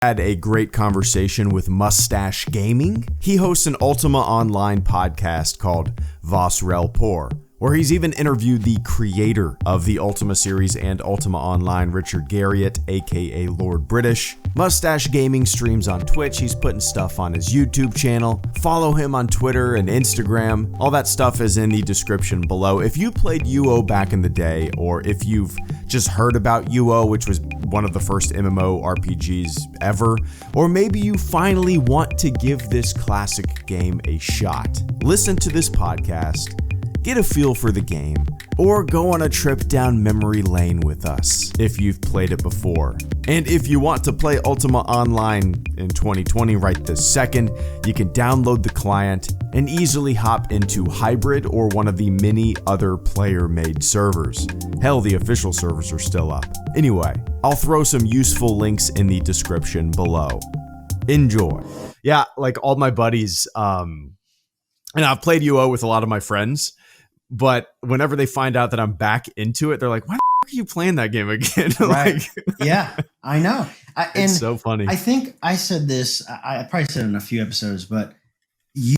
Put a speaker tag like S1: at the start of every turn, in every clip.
S1: Had a great conversation with Mustache Gaming. He hosts an Ultima Online podcast called Vas Rel Por, where he's even interviewed the creator of the Ultima series and Ultima Online, Richard Garriott, aka Lord British. Mustache Gaming streams on Twitch. He's putting stuff on his YouTube channel. Follow him on Twitter and Instagram. All that stuff is in the description below. If you played UO back in the day, or if you've just heard about UO, which was one of the first MMO RPGs ever, or maybe you finally want to give this classic game a shot, listen to this podcast, get a feel for the game, or go on a trip down memory lane with us if you've played it before. And if you want to play Ultima Online in 2020 right this second, you can download the client and easily hop into hybrid or one of the many other player-made servers. Hell, the official servers are still up. Anyway, I'll throw some useful links in the description below. Enjoy. Yeah, like all my buddies, and I've played UO with a lot of my friends, but whenever they find out that I'm back into it, they're like, why the fuck are you playing that game again?
S2: Right. Yeah, I know.
S1: It's so funny.
S2: I think I said this, I probably said it in a few episodes, but you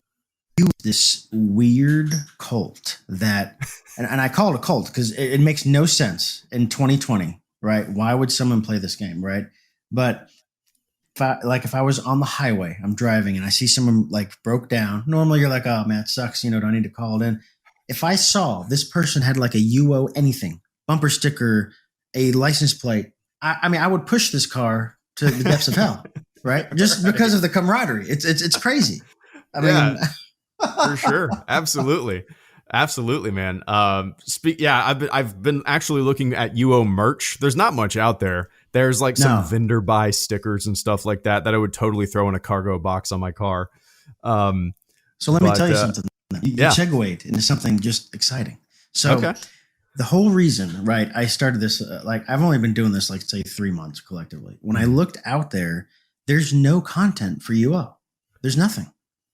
S2: this weird cult that, and I call it a cult because it makes no sense in 2020, right? Why would someone play this game, right? But if I was on the highway, I'm driving and I see someone like broke down, normally you're like, oh man, it sucks, do I need to call it in? If I saw this person had like a UO anything, bumper sticker, a license plate, I mean, I would push this car to the depths of hell, right? Just because of the camaraderie. It's crazy. I mean,
S1: for sure. Absolutely, man. I've been actually looking at UO merch. There's not much out there. There's like some vendor buy stickers and stuff like that I would totally throw in a cargo box on my car.
S2: So let me tell you something. You segued into something just exciting. So the whole reason, right, I started this, I've only been doing this, say 3 months collectively. When I looked out there, there's no content for UO. There's nothing,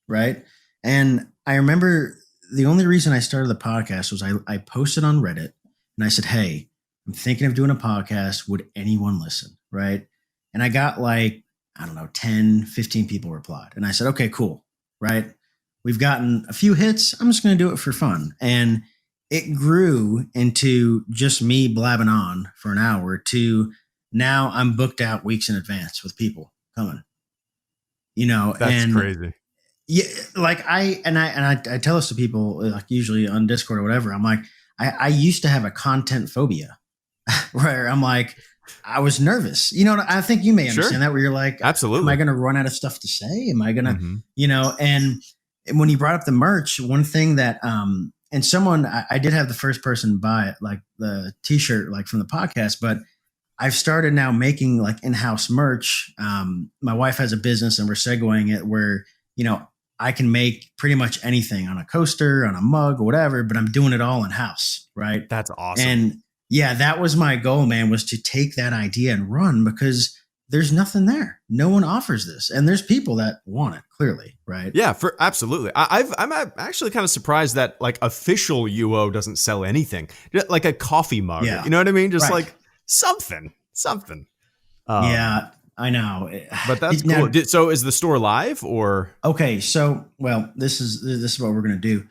S2: right? And I remember the only reason I started the podcast was I posted on Reddit and I said, hey, I'm thinking of doing a podcast. Would anyone listen, right? And I got 10, 15 people replied. And I said, okay, cool, right? We've gotten a few hits. I'm just going to do it for fun. And it grew into just me blabbing on for an hour to now I'm booked out weeks in advance with people coming,
S1: That's crazy.
S2: Yeah. I tell this to people usually on Discord or whatever. I'm like, I used to have a content phobia where I'm like, I was nervous. I think you may understand that where you're like,
S1: absolutely.
S2: Am I going to run out of stuff to say? Am I going to, and when you brought up the merch, one thing that, and someone, I did have the first person buy it, like the t-shirt, from the podcast, but I've started now making in-house merch. My wife has a business and we're segueing it where, I can make pretty much anything on a coaster, on a mug or whatever, but I'm doing it all in-house. Right.
S1: That's awesome.
S2: And yeah, that was my goal, man, was to take that idea and run because there's nothing there. No one offers this. And there's people that want it, clearly, right?
S1: Yeah, absolutely. I'm actually kind of surprised that official UO doesn't sell anything. Like a coffee mug. Yeah. You know what I mean? Just something.
S2: Yeah, I know.
S1: But that's cool. So is the store live or? Okay,
S2: so, this is what we're going to do.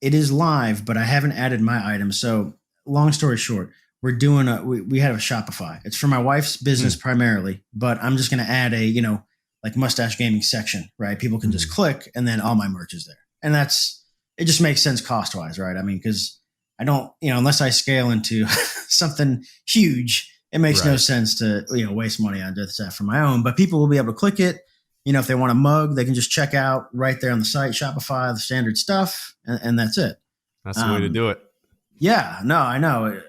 S2: It is live, but I haven't added my items. So long story short, we're doing we have a Shopify. It's for my wife's business primarily, but I'm just going to add a, Mustache Gaming section, right? People can just click and then all my merch is there. And it just makes sense cost wise, right? I mean, because I don't, unless I scale into something huge, it makes no sense to, waste money on this stuff for my own, but people will be able to click it. If they want a mug, they can just check out right there on the site, Shopify, the standard stuff. And that's it.
S1: That's the way to do it.
S2: Yeah, no, I know.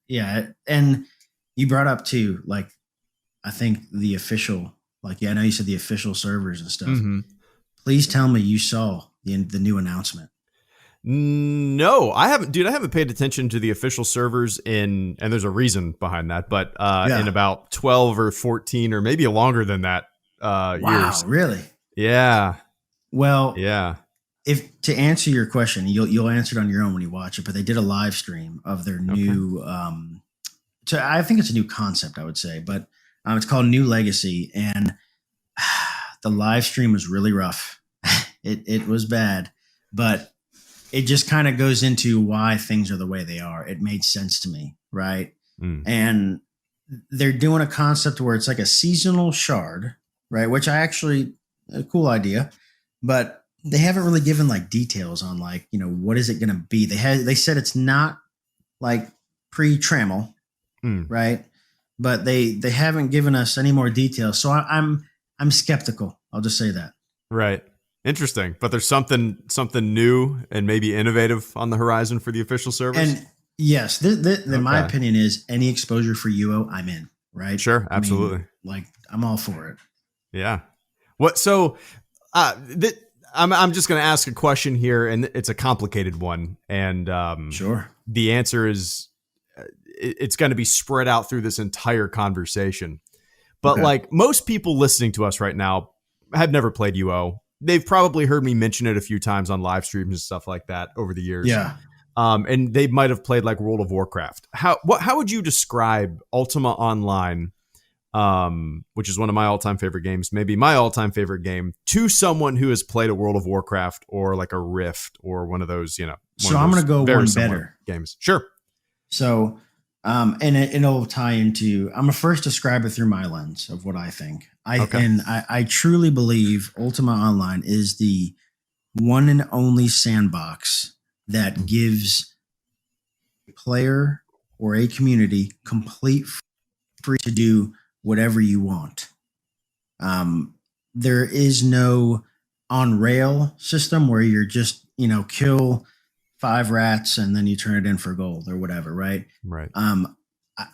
S2: Yeah. And you brought up too, I think the official, I know you said the official servers and stuff. Mm-hmm. Please tell me you saw the new announcement.
S1: No, I haven't, dude. I haven't paid attention to the official servers and there's a reason behind that, but in about 12 or 14 or maybe longer than that
S2: wow,
S1: years.
S2: Really?
S1: Yeah.
S2: Well,
S1: yeah.
S2: If to answer your question, you'll answer it on your own when you watch it, but they did a live stream of their new, so I think it's a new concept, I would say, but It's called New Legacy, and the live stream was really rough. It was bad, but it just kind of goes into why things are the way they are. It made sense to me, right? And they're doing a concept where it's like a seasonal shard, right? Which I actually, a cool idea, but they haven't really given like details on like, what is it going to be? They said it's not like pre-trammel, right? But they haven't given us any more details. So I'm skeptical. I'll just say that.
S1: Right. Interesting. But there's something new and maybe innovative on the horizon for the official servers.
S2: And yes, my opinion is any exposure for UO, I'm in, right?
S1: Sure. Absolutely.
S2: I'm all for it.
S1: Yeah. So I'm just going to ask a question here, and it's a complicated one. And
S2: sure.
S1: The answer is it's going to be spread out through this entire conversation. But like most people listening to us right now have never played UO. They've probably heard me mention it a few times on live streams and stuff like that over the years.
S2: Yeah.
S1: And they might have played like World of Warcraft. How would you describe Ultima Online, which is one of my all-time favorite games, maybe my all-time favorite game, to someone who has played a World of Warcraft or like a Rift or one of those,
S2: So I'm going to go one better
S1: games. Sure.
S2: So, and it'll tie into, I'm a first describe it through my lens of what I think. I truly believe Ultima Online is the one and only sandbox that gives a player or a community complete free to do whatever you want. There is no on rail system where you're just, kill 5 rats and then you turn it in for gold or whatever. Right.
S1: Right.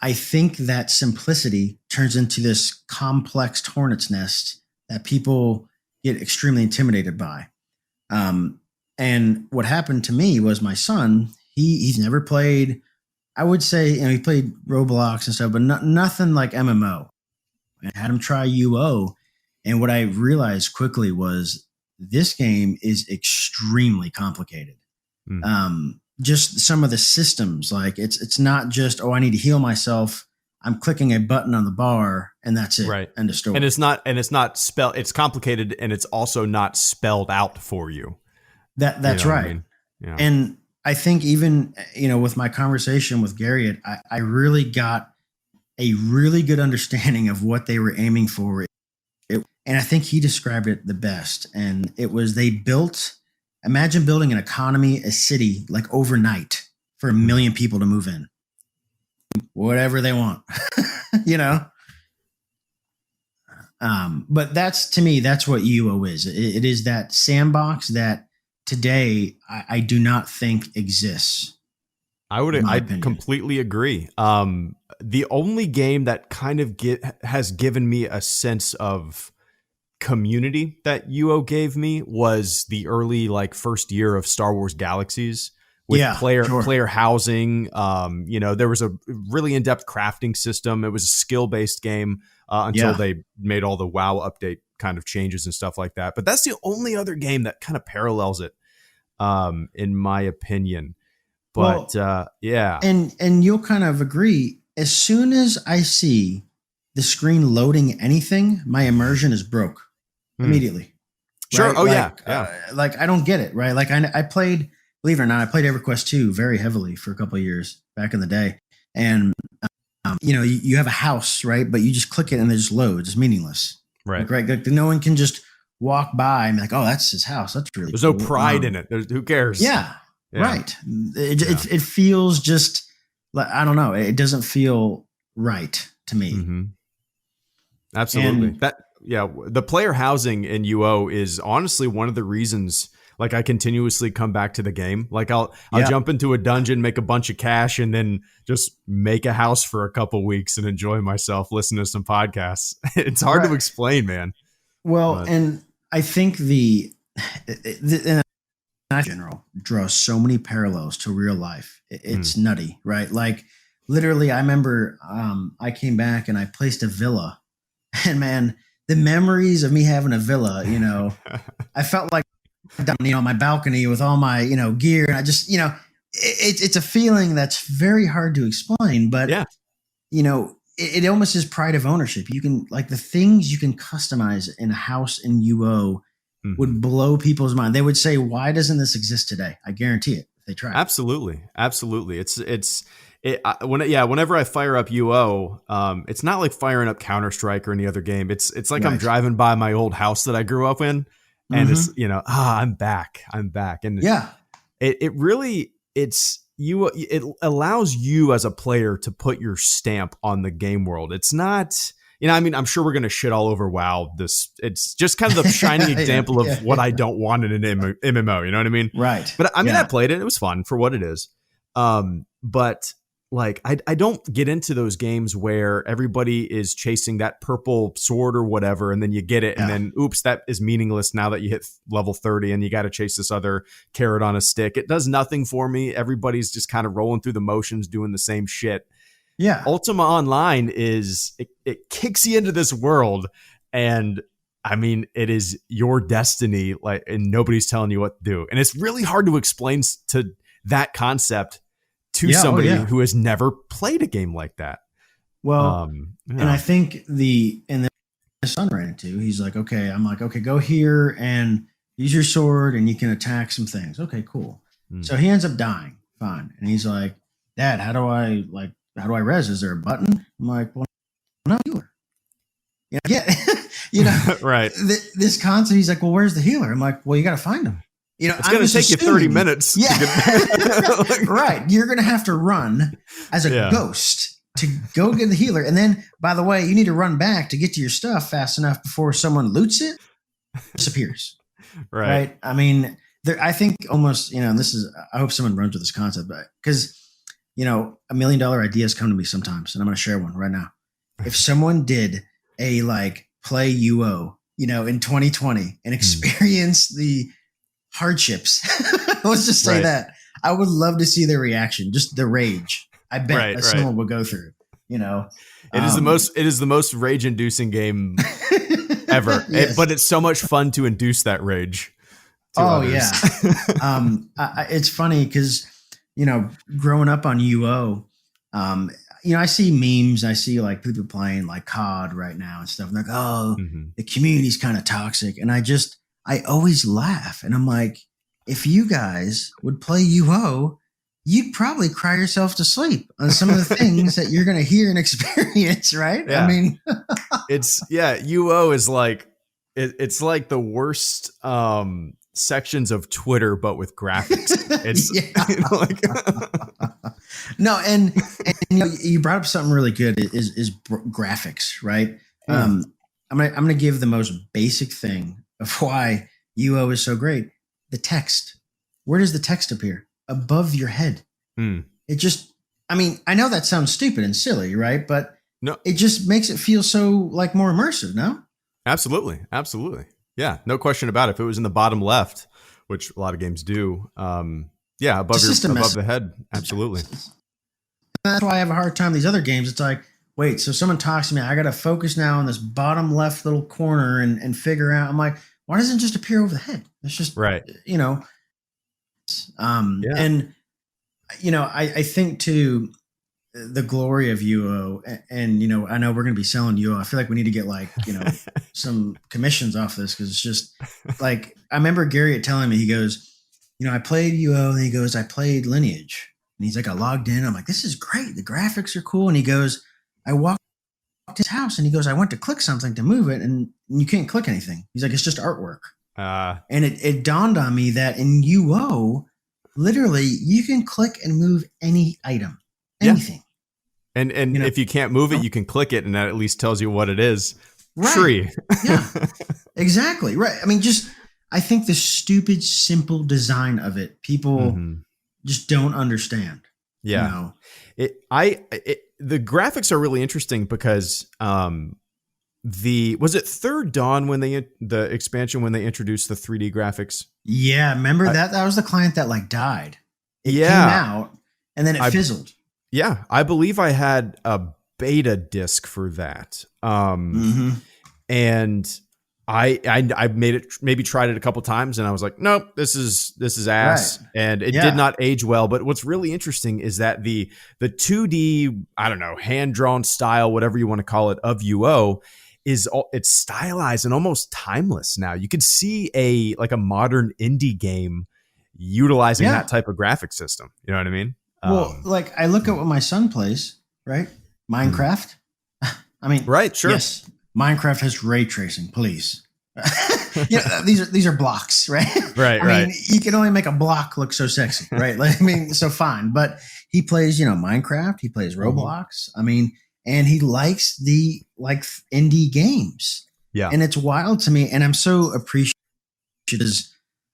S2: I think that simplicity turns into this complex hornet's nest that people get extremely intimidated by. And what happened to me was my son, he's never played, I would say, he played Roblox and stuff, but nothing like MMO. I had him try UO. And what I realized quickly was this game is extremely complicated. Just some of the systems, like it's not just, I need to heal myself. I'm clicking a button on the bar and that's it.
S1: Right.
S2: End of story.
S1: And it's not spelled, it's complicated and it's also not spelled out for you.
S2: That's right. I mean? Yeah. And I think even, with my conversation with Garriott, I really got a really good understanding of what they were aiming for. And I think he described it the best. And it was, imagine building an economy, a city, like overnight for 1 million people to move in. Whatever they want, But to me, that's what UO is. It is that sandbox that today I do not think exists.
S1: I completely agree. The only game that kind of has given me a sense of community that UO gave me was the early first year of Star Wars Galaxies with player housing. There was a really in-depth crafting system. It was a skill-based game until they made all the WoW update kind of changes and stuff like that. But that's the only other game that kind of parallels it, in my opinion. But
S2: and you'll kind of agree. As soon as I see the screen loading anything, my immersion is broke immediately.
S1: Sure.
S2: Right?
S1: Oh,
S2: I don't get it. Right. Like I played, believe it or not, I played EverQuest 2 very heavily for a couple of years back in the day. And, you have a house, right? But you just click it and it just loads. It's meaningless.
S1: Right.
S2: Like no one can just walk by and be like, oh, that's his house. That's really
S1: There's
S2: cool.
S1: no pride in it. Who cares?
S2: Yeah. Right. It feels just like, I don't know. It doesn't feel right to me.
S1: Mm-hmm. Absolutely. The player housing in UO is honestly one of the reasons I continuously come back to the game. I'll jump into a dungeon, make a bunch of cash, and then just make a house for a couple weeks and enjoy myself, listen to some podcasts. It's hard to explain, man.
S2: Well, and I think the in general draws so many parallels to real life. It's nutty, right? Like literally, I remember I came back and I placed a villa, and man, the memories of me having a villa, I felt like down, on my balcony with all my, gear. And I just, it's a feeling that's very hard to explain, but, it almost is pride of ownership. You can like the things you can customize in a house in UO would blow people's mind. They would say, "Why doesn't this exist today?" I guarantee it if they try.
S1: Absolutely. Whenever I fire up UO, it's not like firing up Counter-Strike or any other game. It's like I'm driving by my old house that I grew up in, and it's I'm back, and it allows you as a player to put your stamp on the game world. It's not, I'm sure we're going to shit all over WoW. It's just kind of the shining example of what I don't want in an MMO. You know what I mean?
S2: Right.
S1: But I played it. It was fun for what it is. But like, I don't get into those games where everybody is chasing that purple sword or whatever, and then you get it, and then oops, that is meaningless now that you hit level 30 and you got to chase this other carrot on a stick. It does nothing for me. Everybody's just kind of rolling through the motions, doing the same shit.
S2: Yeah.
S1: Ultima Online it kicks you into this world, and I mean, it is your destiny, like, and nobody's telling you what to do. And it's really hard to explain to that concept to somebody who has never played a game like that.
S2: Well, and I think the son ran into, he's like, okay, I'm like, okay, go here and use your sword and you can attack some things. Okay, cool. So he ends up dying. Fine. And he's like, Dad, how do I res? Is there a button? I'm like, well, no healer.
S1: Right.
S2: This concept, he's like, well, where's the healer? I'm like, well, you got to find him.
S1: It's going to take you 30 minutes.
S2: Yeah. Right. You're going to have to run as a ghost to go get the healer. And then, by the way, you need to run back to get to your stuff fast enough before someone loots it, disappears. Right. I mean, I think almost, I hope someone runs with this concept, but because, $1 million ideas come to me sometimes, and I'm going to share one right now. If someone did a play UO, in 2020 and experience the hardships, let's just say that, I would love to see their reaction, just the rage. I bet someone would go through. It
S1: is the most rage inducing game ever.
S2: Yes.
S1: But it's so much fun to induce that rage to others.
S2: It's funny because growing up on UO, I see memes, I see people playing like COD right now and stuff, and they're like, the community's kind of toxic, and I always laugh, and I'm like, if you guys would play UO, you'd probably cry yourself to sleep on some of the things that you're going to hear and experience, right?
S1: Yeah.
S2: I mean,
S1: UO is it's like the worst sections of Twitter, but with graphics. It's
S2: no, and you brought up something really good is graphics, right? I'm gonna give the most basic thing of why UO is so great. The text. Where does the text appear? Above your head. It just, I know that sounds stupid and silly, right? But
S1: no,
S2: it just makes it feel so more immersive, no?
S1: Absolutely. Yeah, no question about it. If it was in the bottom left, which a lot of games do, above the head, absolutely.
S2: That's why I have a hard time with these other games. It's like, wait, so someone talks to me, I got to focus now on this bottom left little corner and figure out. I'm like, why doesn't it just appear over the head? It's just
S1: right.
S2: And I think too, the glory of UO, and I know we're going to be selling UO. I feel like we need to get some commissions off this, because it's just I remember Garriott telling me, he goes, I played UO, and he goes, I played Lineage, and he's like, I logged in. I'm like, this is great. The graphics are cool. And he goes, I walked to his house, and he goes, I went to click something to move it, and you can't click anything. He's like, it's just artwork. And it dawned on me that in UO, literally, you can click and move any item, anything.
S1: And if you can't move it, you can click it, and that at least tells you what it is.
S2: Right.
S1: Tree.
S2: Yeah, exactly. Right. I think the stupid, simple design of it, people just don't understand.
S1: Yeah. The graphics are really interesting because was it Third Dawn when the expansion, when they introduced the 3D graphics?
S2: Yeah, remember that was the client that died. It came out and then it fizzled.
S1: Yeah, I believe I had a beta disc for that. And I made it, maybe tried it a couple times, and I was like, nope, this is ass, and it did not age well. But what's really interesting is that the 2D, I don't know, hand drawn style, whatever you want to call it, of UO it's stylized and almost timeless now. You could see a modern indie game utilizing that type of graphic system. You know what I mean?
S2: Well, like I look at what my son plays, right? Minecraft. I mean,
S1: right? Sure.
S2: Yes. Minecraft has ray tracing, please. These are blocks, right?
S1: Right.
S2: I mean, you can only make a block look so sexy, right? Like, I mean, so fine. But he plays, Minecraft. He plays Roblox. I mean, and he likes the indie games. Yeah, and it's wild to me, and I'm so appreciative.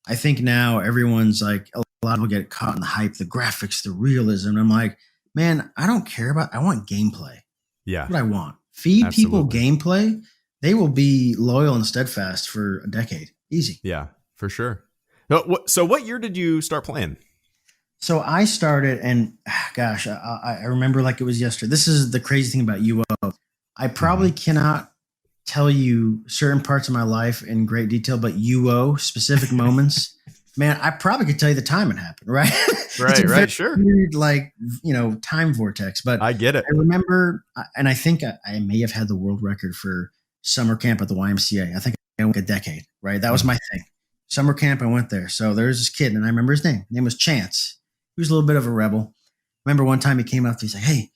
S2: I think now everyone's like, a lot of people get caught in the hype, the graphics, the realism. I'm like, man, I don't care about. I want gameplay. Yeah, that's what I want. Feed people gameplay. They will be loyal and steadfast for a decade. Easy.
S1: Yeah, for sure. So what year did you start playing?
S2: So I started, and gosh, I remember like it was yesterday. This is the crazy thing about UO. I probably cannot tell you certain parts of my life in great detail, but UO, specific moments, man, I probably could tell you the time it happened, right?
S1: Right, sure.
S2: Weird, time vortex, but
S1: I get it.
S2: I remember, and I think I may have had the world record for summer camp at the YMCA. I think I went a decade, right? That was my thing. Summer camp, I went there. So there's this kid, and I remember his name. His name was Chance. He was a little bit of a rebel. Remember one time he came up to me, he's like, hey,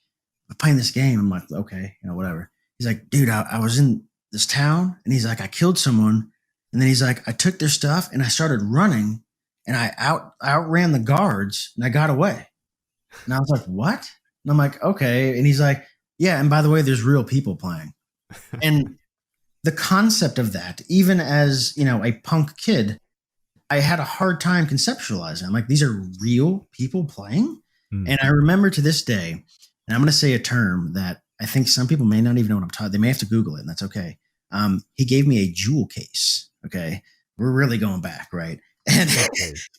S2: I'm playing this game. I'm like, okay, whatever. He's like, dude, I was in this town, and he's like, I killed someone. And then he's like, I took their stuff and I started running, and I outran the guards, and I got away. And I was like, what? And I'm like, okay. And he's like, yeah. And by the way, there's real people playing. And the concept of that, even as, a punk kid, I had a hard time conceptualizing. I'm like, these are real people playing. And I remember to this day, and I'm going to say a term that I think some people may not even know what I'm talking. They may have to Google it, and that's okay. He gave me a jewel case. Okay. We're really going back, right? And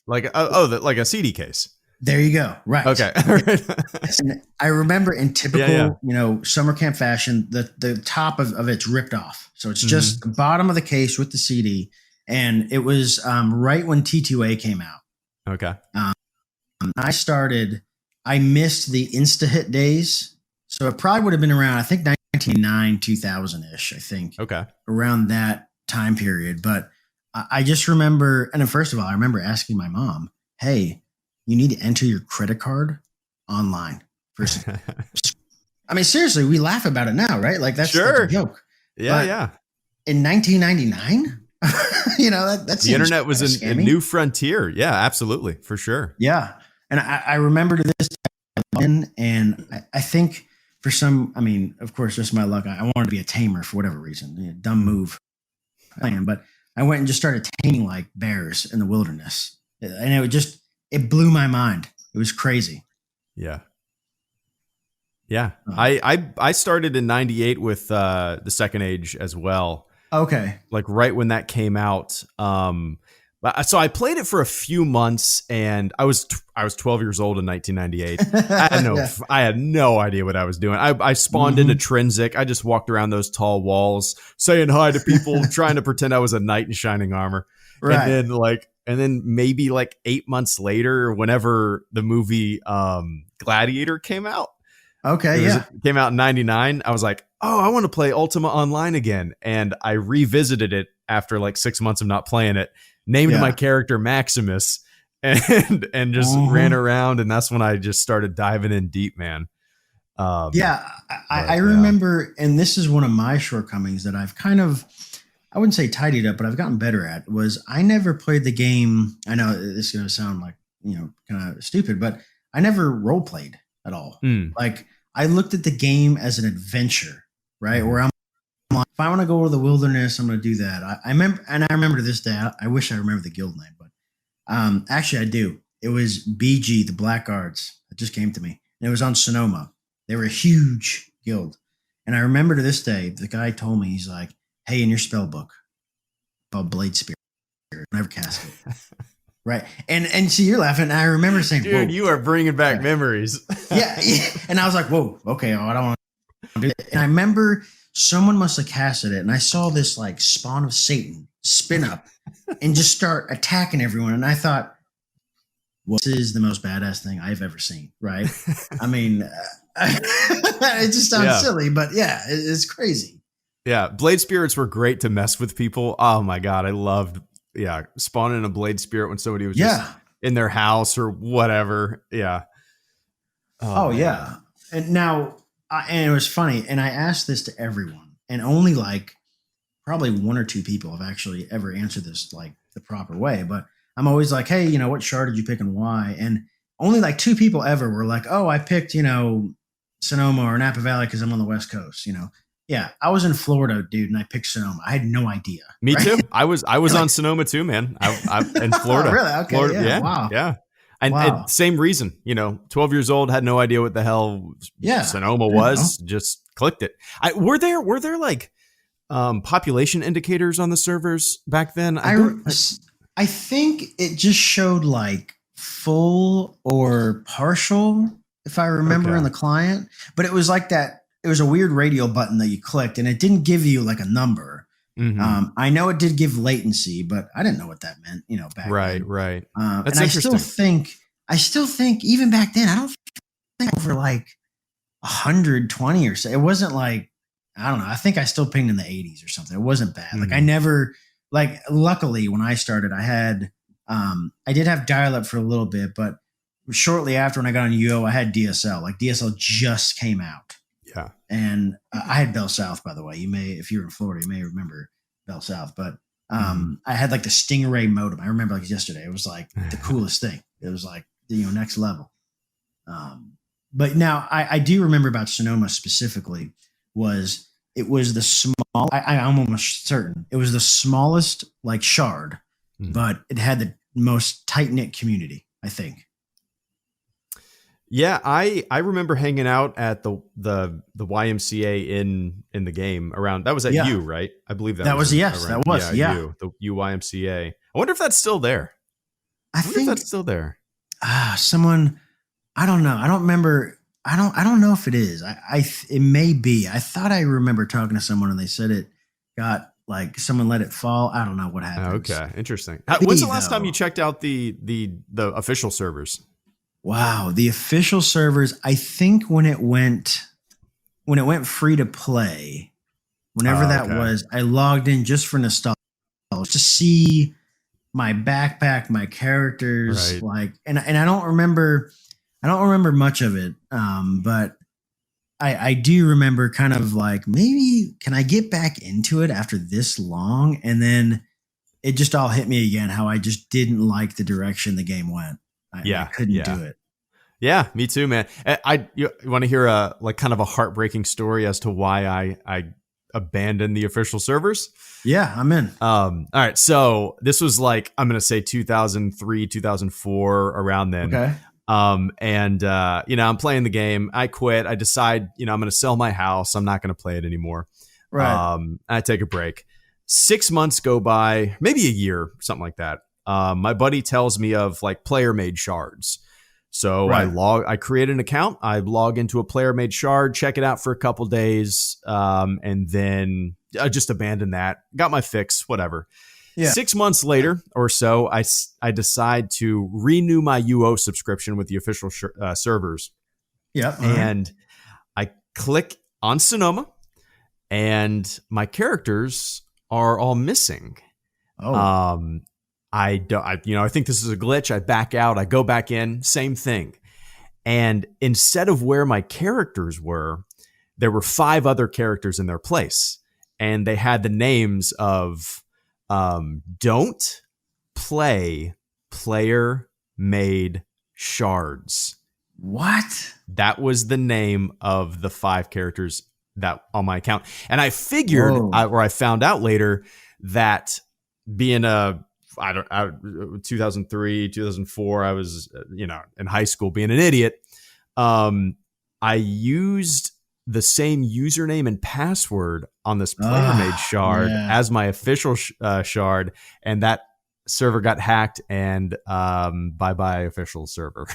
S1: like a CD case.
S2: There you go. Right.
S1: Okay.
S2: And I remember in typical, summer camp fashion, the top of it's ripped off. So it's just the bottom of the case with the CD. And it was right when T2A came out.
S1: Okay.
S2: I missed the Insta-hit days. So it probably would have been around, I think, 1999, 2000-ish, I think.
S1: Okay.
S2: Around that time period. But I just remember, and then first of all, I remember asking my mom, hey, you need to enter your credit card online. First. I mean, seriously, we laugh about it now, right? Like that's a joke.
S1: Yeah,
S2: but
S1: yeah.
S2: In 1999, that's
S1: the internet was a new frontier. Yeah, absolutely, for sure.
S2: Yeah, and I remember to this day, and I think for some, I mean, of course, just my luck. I wanted to be a tamer for whatever reason. Dumb move, but I went and just started taming like bears in the wilderness, and it blew my mind. It was crazy.
S1: Yeah. Yeah. I started in 98 with the Second Age as well.
S2: Okay.
S1: Like right when that came out. So I played it for a few months, and I was 12 years old in 1998. I had no idea what I was doing. I spawned into Trinsic. I just walked around those tall walls saying hi to people, trying to pretend I was a knight in shining armor. Right. And then maybe like 8 months later, whenever the movie Gladiator came out.
S2: Okay,
S1: it came out in 99. I was like, oh, I want to play Ultima Online again. And I revisited it after like 6 months of not playing it, named my character Maximus, and just ran around. And that's when I just started diving in deep, man.
S2: I remember, and this is one of my shortcomings that I've kind of, I wouldn't say tidied up, but I've gotten better at, was I never played the game. I know this is going to sound like, kind of stupid, but I never role played at all. Like I looked at the game as an adventure, right? Where I'm like, if I want to go to the wilderness, I'm going to do that. I remember to this day, I wish I remember the guild name, but actually I do. It was BG, the Black Guards. It just came to me, and it was on Sonoma. They were a huge guild. And I remember to this day, the guy told me, he's like, hey, in your spell book, about Blade Spirit, never cast it. Right. And see, you're laughing. And I remember saying,
S1: dude, whoa, you are bringing back memories.
S2: yeah. And I was like, whoa, okay. I don't want to do that. And I remember, someone must have casted it, and I saw this like spawn of Satan spin up and just start attacking everyone. And I thought, well, this is the most badass thing I've ever seen, right? I mean, it just sounds silly, but yeah, it's crazy.
S1: Yeah, Blade Spirits were great to mess with people. Oh my God, I loved spawning a Blade Spirit when somebody was just in their house or whatever. Yeah.
S2: Oh yeah. And now, and it was funny, and I asked this to everyone, and only like probably one or two people have actually ever answered this like the proper way, but I'm always like, hey, what shard did you pick and why? And only like two people ever were like, oh, I picked, Sonoma or Napa Valley because I'm on the West Coast, Yeah, I was in Florida, dude, and I picked Sonoma. I had no idea.
S1: Me too. I was on Sonoma too, man. I in Florida.
S2: Oh, really? Okay.
S1: Florida,
S2: yeah. Wow.
S1: Yeah. And same reason, 12 years old, had no idea what the hell Sonoma was, just clicked it. Were there like population indicators on the servers back then?
S2: I think it just showed like full or partial, if I remember, in the client. But it was like that. It was a weird radio button that you clicked, and it didn't give you like a number. Mm-hmm. I know it did give latency, but I didn't know what that meant. Back then. Right.
S1: That's
S2: and
S1: interesting.
S2: I still think even back then, I don't think over like 120 or so. It wasn't like, I don't know. I think I still pinged in the 80s or something. It wasn't bad. Mm-hmm. Like I never. Like, luckily, when I started, I did have dial-up for a little bit, but shortly after when I got on UO, I had DSL. Like, DSL just came out.
S1: Yeah.
S2: And I had Bell South, by the way. If you're in Florida, you may remember Bell South. But I had, like, the Stingray modem. I remember, like, yesterday. It was, like, the coolest thing. It was, like, next level. But now, I do remember about Sonoma specifically it was the small, I'm almost certain it was the smallest like shard, but it had the most tight-knit community, I think.
S1: Yeah, I remember hanging out at the YMCA in the game around. That was at U, right? I believe that was
S2: U,
S1: the YMCA. I wonder if that's still there.
S2: I think
S1: that's still there.
S2: Someone, I don't know. I don't remember. I don't know if it is. It may be. I thought I remember talking to someone and they said it got like someone let it fall. I don't know what happened.
S1: Okay, interesting. When's the last time you checked out the official servers?
S2: Wow, the official servers. I think when it went free to play, whenever that was, I logged in just for nostalgia to see my backpack, my characters, like, and I don't remember much of it, but I do remember kind of like, maybe can I get back into it after this long? And then it just all hit me again, how I just didn't like the direction the game went. I couldn't do it.
S1: Yeah, me too, man. You want to hear a kind of a heartbreaking story as to why I abandoned the official servers?
S2: Yeah, I'm in.
S1: All right, so this was like, I'm going to say 2003, 2004, around then.
S2: Okay.
S1: I'm playing the game. I quit. I decide, I'm going to sell my house. I'm not going to play it anymore.
S2: Right.
S1: I take a break. 6 months go by, maybe a year, something like that. My buddy tells me of like player made shards. So I create an account. I log into a player made shard, check it out for a couple days. And then I just abandoned that. Got my fix, whatever. Yeah. 6 months later or so, I decide to renew my UO subscription with the official servers.
S2: Yeah.
S1: And I click on Sonoma, and my characters are all missing.
S2: Oh.
S1: I think this is a glitch. I back out. I go back in. Same thing. And instead of where my characters were, there were 5 other characters in their place, and they had the names of don't play player made shards.
S2: What?
S1: That was the name of the 5 characters that on my account. And I figured, or I found out later, that being 2003, 2004, I was, in high school being an idiot. I used the same username and password on this player made shard as my official shard, and that server got hacked, and bye official server.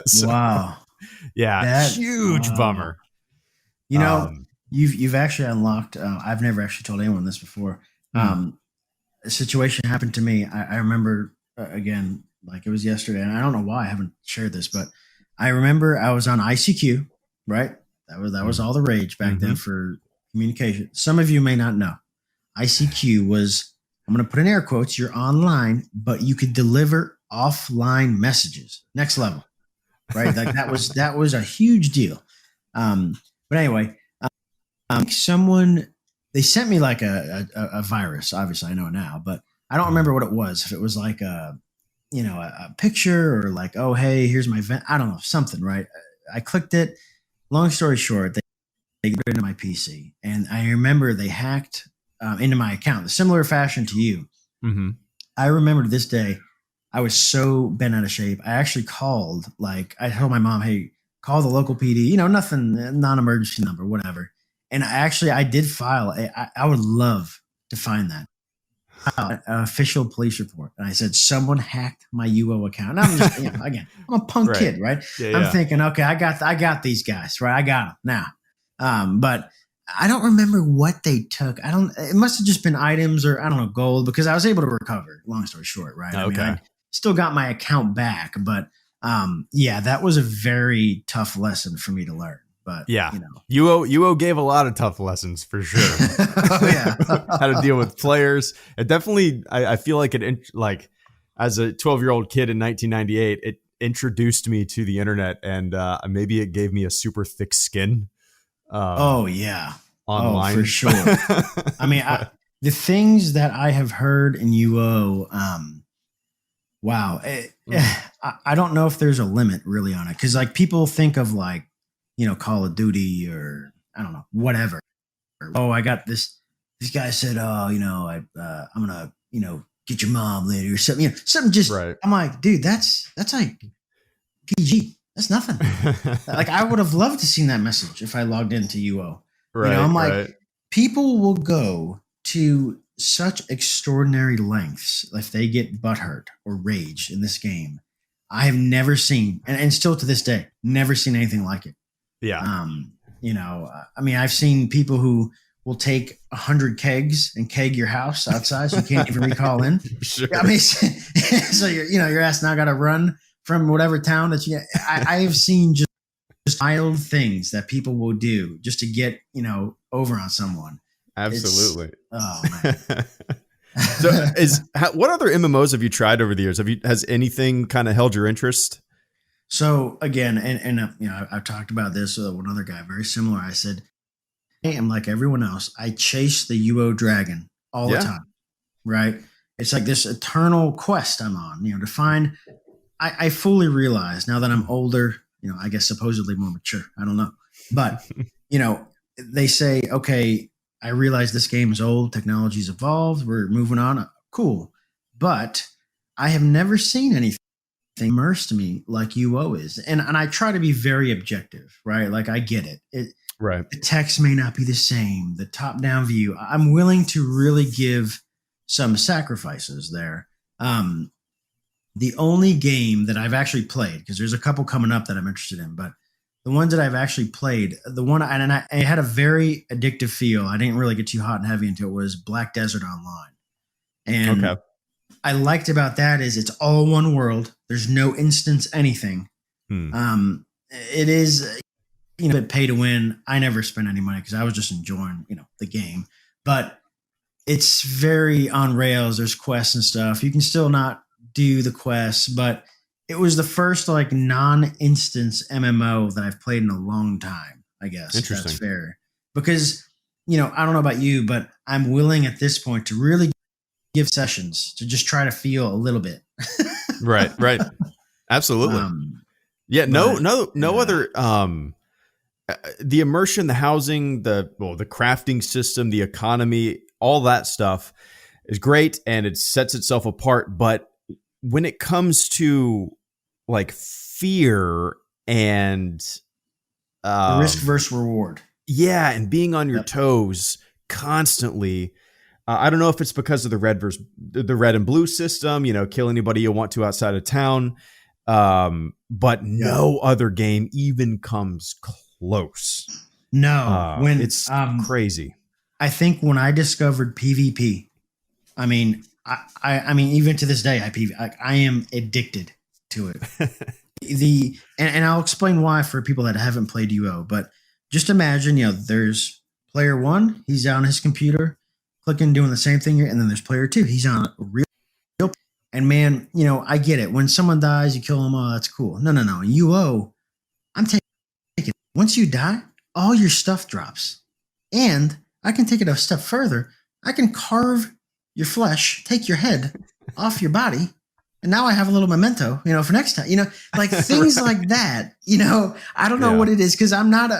S2: So, wow.
S1: Yeah. Huge bummer.
S2: you've actually unlocked. I've never actually told anyone this before. A situation happened to me. I remember again, like it was yesterday, and I don't know why I haven't shared this, but I remember I was on ICQ, right? That was all the rage back then for communication. Some of you may not know. ICQ was, I'm going to put in air quotes, you're online, but you could deliver offline messages. Next level, right? Like that was a huge deal. But anyway, they sent me like a virus. Obviously, I know now, but I don't remember what it was. If it was like a picture or like, oh, hey, here's my vent. I don't know, something, right? I clicked it. Long story short, they got into my PC, and I remember they hacked into my account, similar fashion to you. I remember to this day, I was so bent out of shape. I actually called, like, I told my mom, hey, call the local PD, nothing, non-emergency number, whatever. And I did file. I would love to find that an official police report. And I said, someone hacked my UO account. And I'm just, again, I'm a punk kid, right? Yeah, I'm thinking, okay, I got these guys, right? I got them now. But I don't remember what they took. It must have just been items or I don't know, gold, because I was able to recover, long story short, right?
S1: Okay.
S2: I still got my account back, but that was a very tough lesson for me to learn. But
S1: yeah, UO gave a lot of tough lessons for sure.
S2: Oh yeah,
S1: how to deal with players. It definitely, I feel like like as a 12-year-old kid in 1998, it introduced me to the internet, and maybe it gave me a super thick skin.
S2: Online, for sure. I mean, the things that I have heard in UO, wow, I don't know if there's a limit really on it, because like people think of like, Call of Duty or I don't know, whatever. Oh, I got this. This guy said, oh, I'm gonna, get your mom later or something. Something just. Right. I'm like, dude, that's like PG. That's nothing. Like I would have loved to seen that message if I logged into UO.
S1: Right.
S2: I'm like, people will go to such extraordinary lengths if they get butthurt or rage in this game. I have never seen, and still to this day, never seen anything like it.
S1: Yeah.
S2: I mean, I've seen people who will take 100 kegs and keg your house outside, so you can't even recall in.
S1: Sure.
S2: I mean, so your ass now got to run from whatever town that you. I have seen just wild things that people will do just to get over on someone.
S1: Absolutely.
S2: Oh man.
S1: So what other MMOs have you tried over the years? Has anything kind of held your interest?
S2: So again, and I've talked about this with one other guy, very similar. I said, hey, I'm like everyone else. I chase the UO dragon all the time, right? It's like this eternal quest I'm on, to find. I fully realize now that I'm older, I guess supposedly more mature. I don't know, but they say, okay, I realize this game is old, technology's evolved, we're moving on. Cool, but I have never seen anything immersed me like UO is, and I try to be very objective, right? Like I get it.
S1: Right.
S2: The text may not be the same, the top-down view. I'm willing to really give some sacrifices there. The only game that I've actually played, because there's a couple coming up that I'm interested in, but the ones that I've actually played, the one, and I had a very addictive feel. I didn't really get too hot and heavy into it, was Black Desert Online. And okay. I liked about that is it's all one world. There's no instance anything. It is, pay to win. I never spent any money because I was just enjoying, the game. But it's very on rails. There's quests and stuff. You can still not do the quests, but it was the first like non-instance MMO that I've played in a long time, I guess.
S1: Interesting.
S2: That's fair. Because, I don't know about you, but I'm willing at this point to really give sessions to just try to feel a little bit.
S1: Right. Absolutely. No other, the immersion, the housing, the crafting system, the economy, all that stuff is great and it sets itself apart. But when it comes to like fear and
S2: the risk versus reward.
S1: Yeah. And being on your toes constantly. I don't know if it's because of the red and blue system, kill anybody you want to outside of town. But no other game even comes close.
S2: No, when
S1: it's crazy.
S2: I think when I discovered PvP, I mean, I mean, even to this day, I am addicted to it. And I'll explain why for people that haven't played UO, but just imagine, there's player one, he's on his computer, clicking, doing the same thing here, and then there's player two, he's on real, and man, I get it. When someone dies, you kill them, oh, that's cool. No. In UO, I'm taking it. Once you die, all your stuff drops. And I can take it a step further. I can carve your flesh, take your head off your body, and now I have a little memento, for next time, like things like that, I don't know what it is. Cause I'm not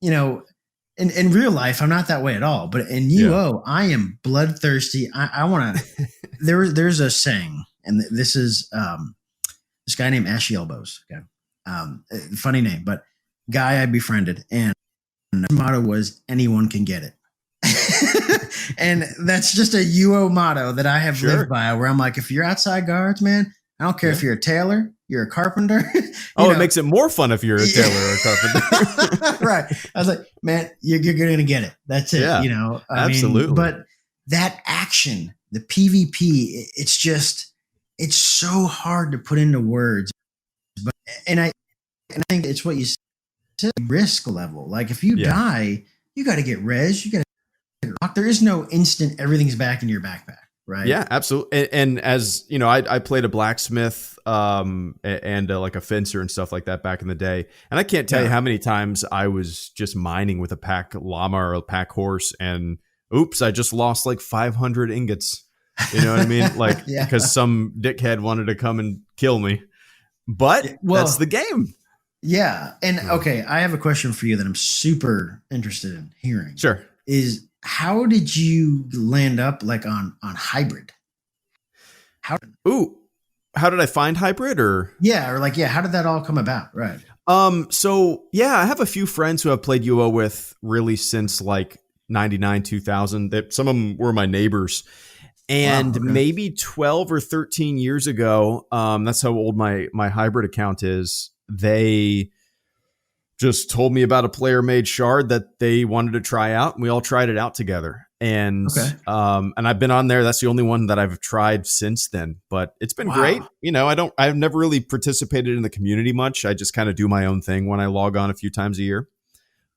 S2: in real life, I'm not that way at all, but in UO, I am bloodthirsty. I want to, there's a saying, and this is, this guy named Ashy Elbows. Okay. Funny name, but guy I befriended, and the motto was anyone can get it. And that's just a UO motto that I have lived by, where I'm like, if you're outside guards, man, I don't care if you're a tailor, you're a carpenter.
S1: It makes it more fun if you're a tailor or a carpenter.
S2: Right. I was like, man, you're going to get it. That's it.
S1: Yeah, absolutely.
S2: But that action, the PvP, it's so hard to put into words. But and I think it's what you said, risk level. Like if you die, you got to get res, you got to. There is no instant everything's back in your backpack, right?
S1: Yeah, absolutely. And as you know, I played a blacksmith and like a fencer and stuff like that back in the day, and I can't tell you how many times I was just mining with a pack llama or a pack horse, and oops, I just lost like 500 ingots. You know what I mean? Like because some dickhead wanted to come and kill me, but that's the game. Yeah.
S2: And okay, I have a question for you that I'm super interested in hearing.
S1: Sure.
S2: Is how did you land up like on hybrid?
S1: How did I find hybrid or
S2: how did that all come about? Right.
S1: So I have a few friends who I've played UO with really since like 99, 2000. That some of them were my neighbors. And maybe 12 or 13 years ago, that's how old my hybrid account is. They just told me about a player made shard that they wanted to try out, and we all tried it out together. And and I've been on there. That's the only one that I've tried since then, but it's been great. I've never really participated in the community much. I just kind of do my own thing when I log on a few times a year.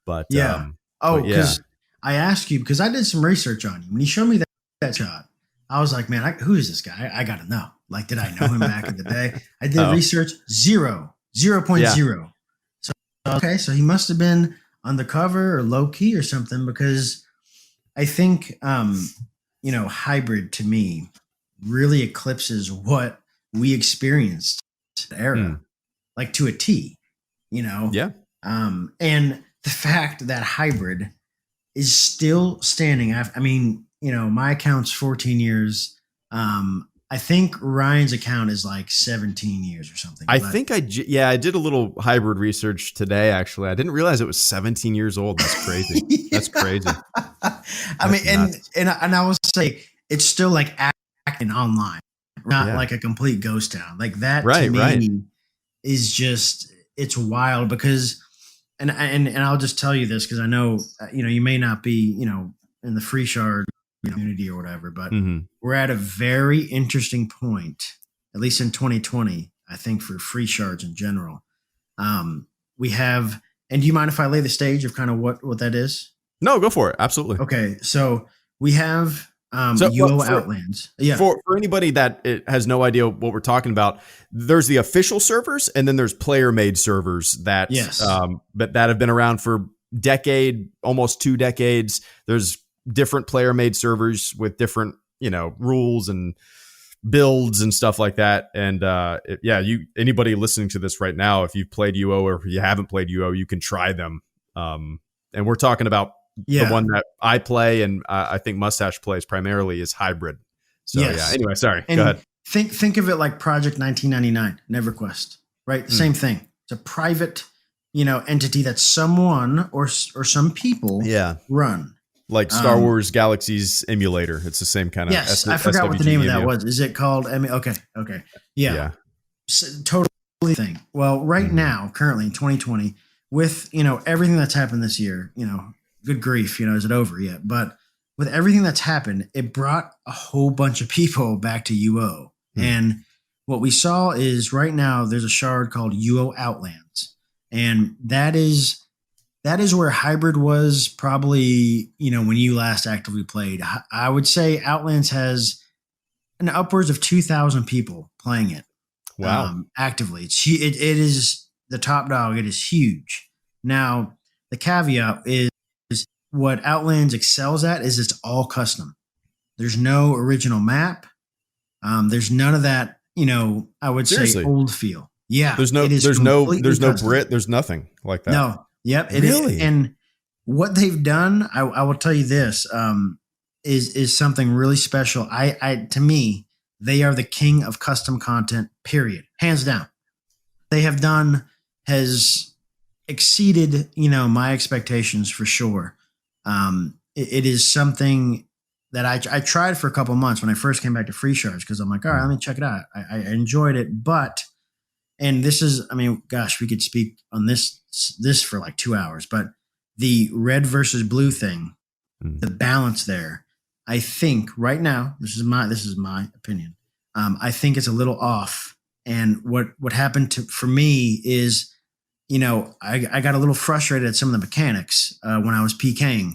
S1: But
S2: because I asked you because I did some research on you when you showed me that shot. I was like, man, who is this guy? I got to know. Like, did I know him back in the day? I did research 0.0. So he must have been undercover or low key or something, because I think, hybrid to me really eclipses what we experienced era, like to a T,
S1: Yeah.
S2: And the fact that hybrid is still standing. My account's 14 years. I think Ryan's account is like 17 years or something.
S1: I did a little hybrid research today, actually. I didn't realize it was 17 years old. That's crazy. That's crazy.
S2: And I will say it's still like acting online, not like a complete ghost town. Like that to me is just, it's wild because, and I'll just tell you this because I know, you may not be, in the free shard community or whatever, but we're at a very interesting point, at least in 2020, I think, for free shards in general. We have, and do you mind if I lay the stage of kind of what that is?
S1: No, go for it. Absolutely.
S2: Okay. So we have UO Outlands. Yeah.
S1: For anybody that has no idea what we're talking about, there's the official servers and then there's player made servers that, that have been around for almost 2 decades. There's different player made servers with different, rules and builds and stuff like that. And anybody listening to this right now, if you've played UO or if you haven't played UO, you can try them. And we're talking about the one that I play and I think Mustache plays primarily is hybrid. So anyway, sorry. Go ahead.
S2: Think of it like Project 1999, NeverQuest, right? Same thing. It's a private, entity that someone or some people run.
S1: Like Star Wars Galaxy's emulator. It's the same kind of.
S2: Yes, I forgot what the name of that was. Is it called? Okay. Yeah. So, totally thing. Well, right now, currently in 2020, with, everything that's happened this year, good grief, is it over yet? But with everything that's happened, it brought a whole bunch of people back to UO. And what we saw is right now there's a shard called UO Outlands. And that is where hybrid was probably, when you last actively played. I would say Outlands has an upwards of 2,000 people playing it.
S3: Wow.
S2: Actively. It is the top dog. It is huge. Now, the caveat is what Outlands excels at is it's all custom. There's no original map. There's none of that, I would say old feel. Yeah.
S3: There's no Brit. There's nothing like that.
S2: No. Yep. It
S3: really?
S2: is. And what they've done, I will tell you this, is something really special. To me, they are the king of custom content, period. Hands down. They have done has exceeded, my expectations for sure. It is something that I tried for a couple months when I first came back to free shards because I'm like, all right, let me check it out. I enjoyed it, but this is, gosh, we could speak on this for like 2 hours, but the red versus blue thing, the balance there, I think right now, this is my opinion. I think it's a little off. And what happened for me is, I got a little frustrated at some of the mechanics when I was PKing.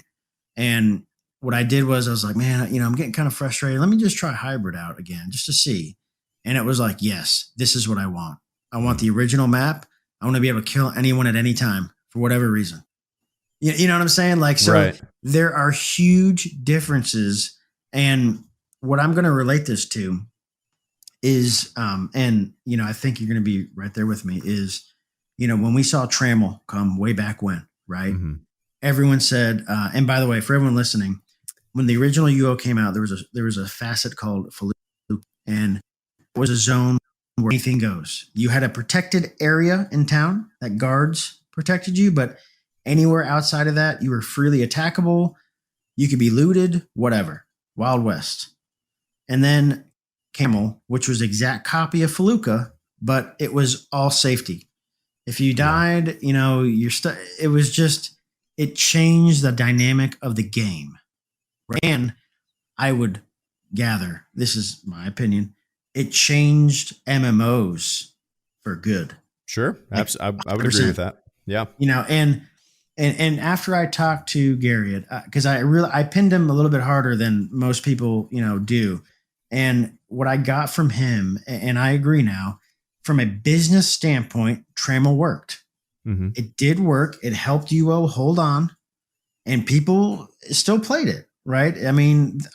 S2: And what I did was I was like, man, I'm getting kind of frustrated. Let me just try hybrid out again just to see. And it was like, yes, this is what I want. I want the original map. I want to be able to kill anyone at any time for whatever reason. You know what I'm saying? Like, so right. There are huge differences. And what I'm going to relate this to is, I think you're going to be right there with me is, when we saw Trammel come way back when, right? Mm-hmm. Everyone said, and by the way, for everyone listening, when the original UO came out, there was a facet called Faluka, and it was a zone where anything goes. You had a protected area in town that guards protected you, but anywhere outside of that, you were freely attackable. You could be looted, whatever. Wild West. And then Camel, which was exact copy of Faluka, but it was all safety. If you died, you're stuck. It was just, it changed the dynamic of the game. And I would gather, this is my opinion, it changed MMOs for good.
S3: Sure. Like, I would agree with that. Yeah.
S2: And after I talked to Garriott, because I pinned him a little bit harder than most people, do. And what I got from him, and I agree now, from a business standpoint, Trammel worked. Mm-hmm. It did work. It helped UO hold on, and people still played it, right?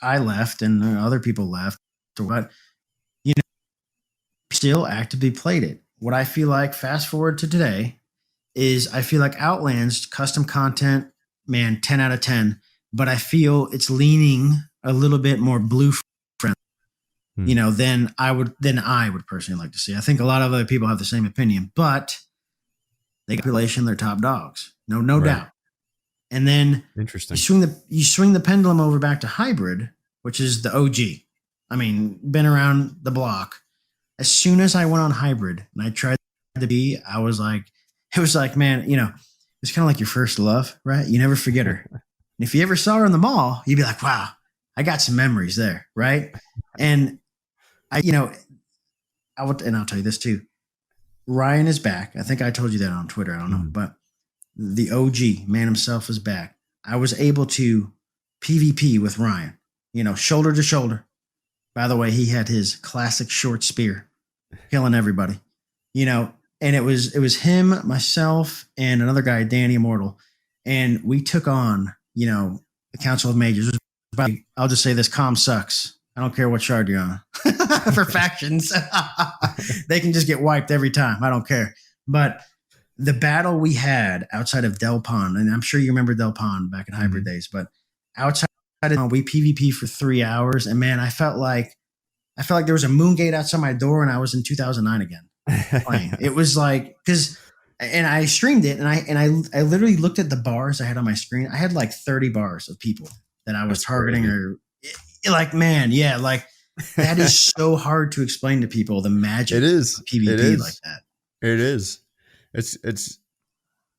S2: I left and other people left, but still actively played it. What I feel like, fast forward to today, is I feel like Outlands custom content, man, 10 out of 10, but I feel it's leaning a little bit more blue friendly, than I would personally like to see. I think a lot of other people have the same opinion, but they got population, they're top dogs. No right. doubt. And then
S3: interesting.
S2: You swing the pendulum over back to hybrid, which is the OG. Been around the block. As soon as I went on hybrid and I tried to be, I was like, it was like, man, it's kind of like your first love, right? You never forget her. And if you ever saw her in the mall, you'd be like, wow, I got some memories there, right? And and I'll tell you this too. Ryan is back. I think I told you that on Twitter. I don't know, but the OG man himself is back. I was able to PvP with Ryan, shoulder to shoulder. By the way, he had his classic short spear, killing everybody, and it was him, myself, and another guy, Danny Immortal. And we took on, the Council of Mages. I'll just say this, comm sucks. I don't care what shard you're on. For factions. They can just get wiped every time. I don't care. But the battle we had outside of Del Pond, and I'm sure you remember Del Pond back in hybrid days, but outside of we PvP for 3 hours, and man, I felt like there was a moon gate outside my door and I was in 2009 again playing. It was like, and I streamed it, and I literally looked at the bars I had on my screen. I had like 30 bars of people that I was targeting, or like, man, yeah, like that is so hard to explain to people, the magic
S3: it is
S2: of PvP like that.
S3: It is. It's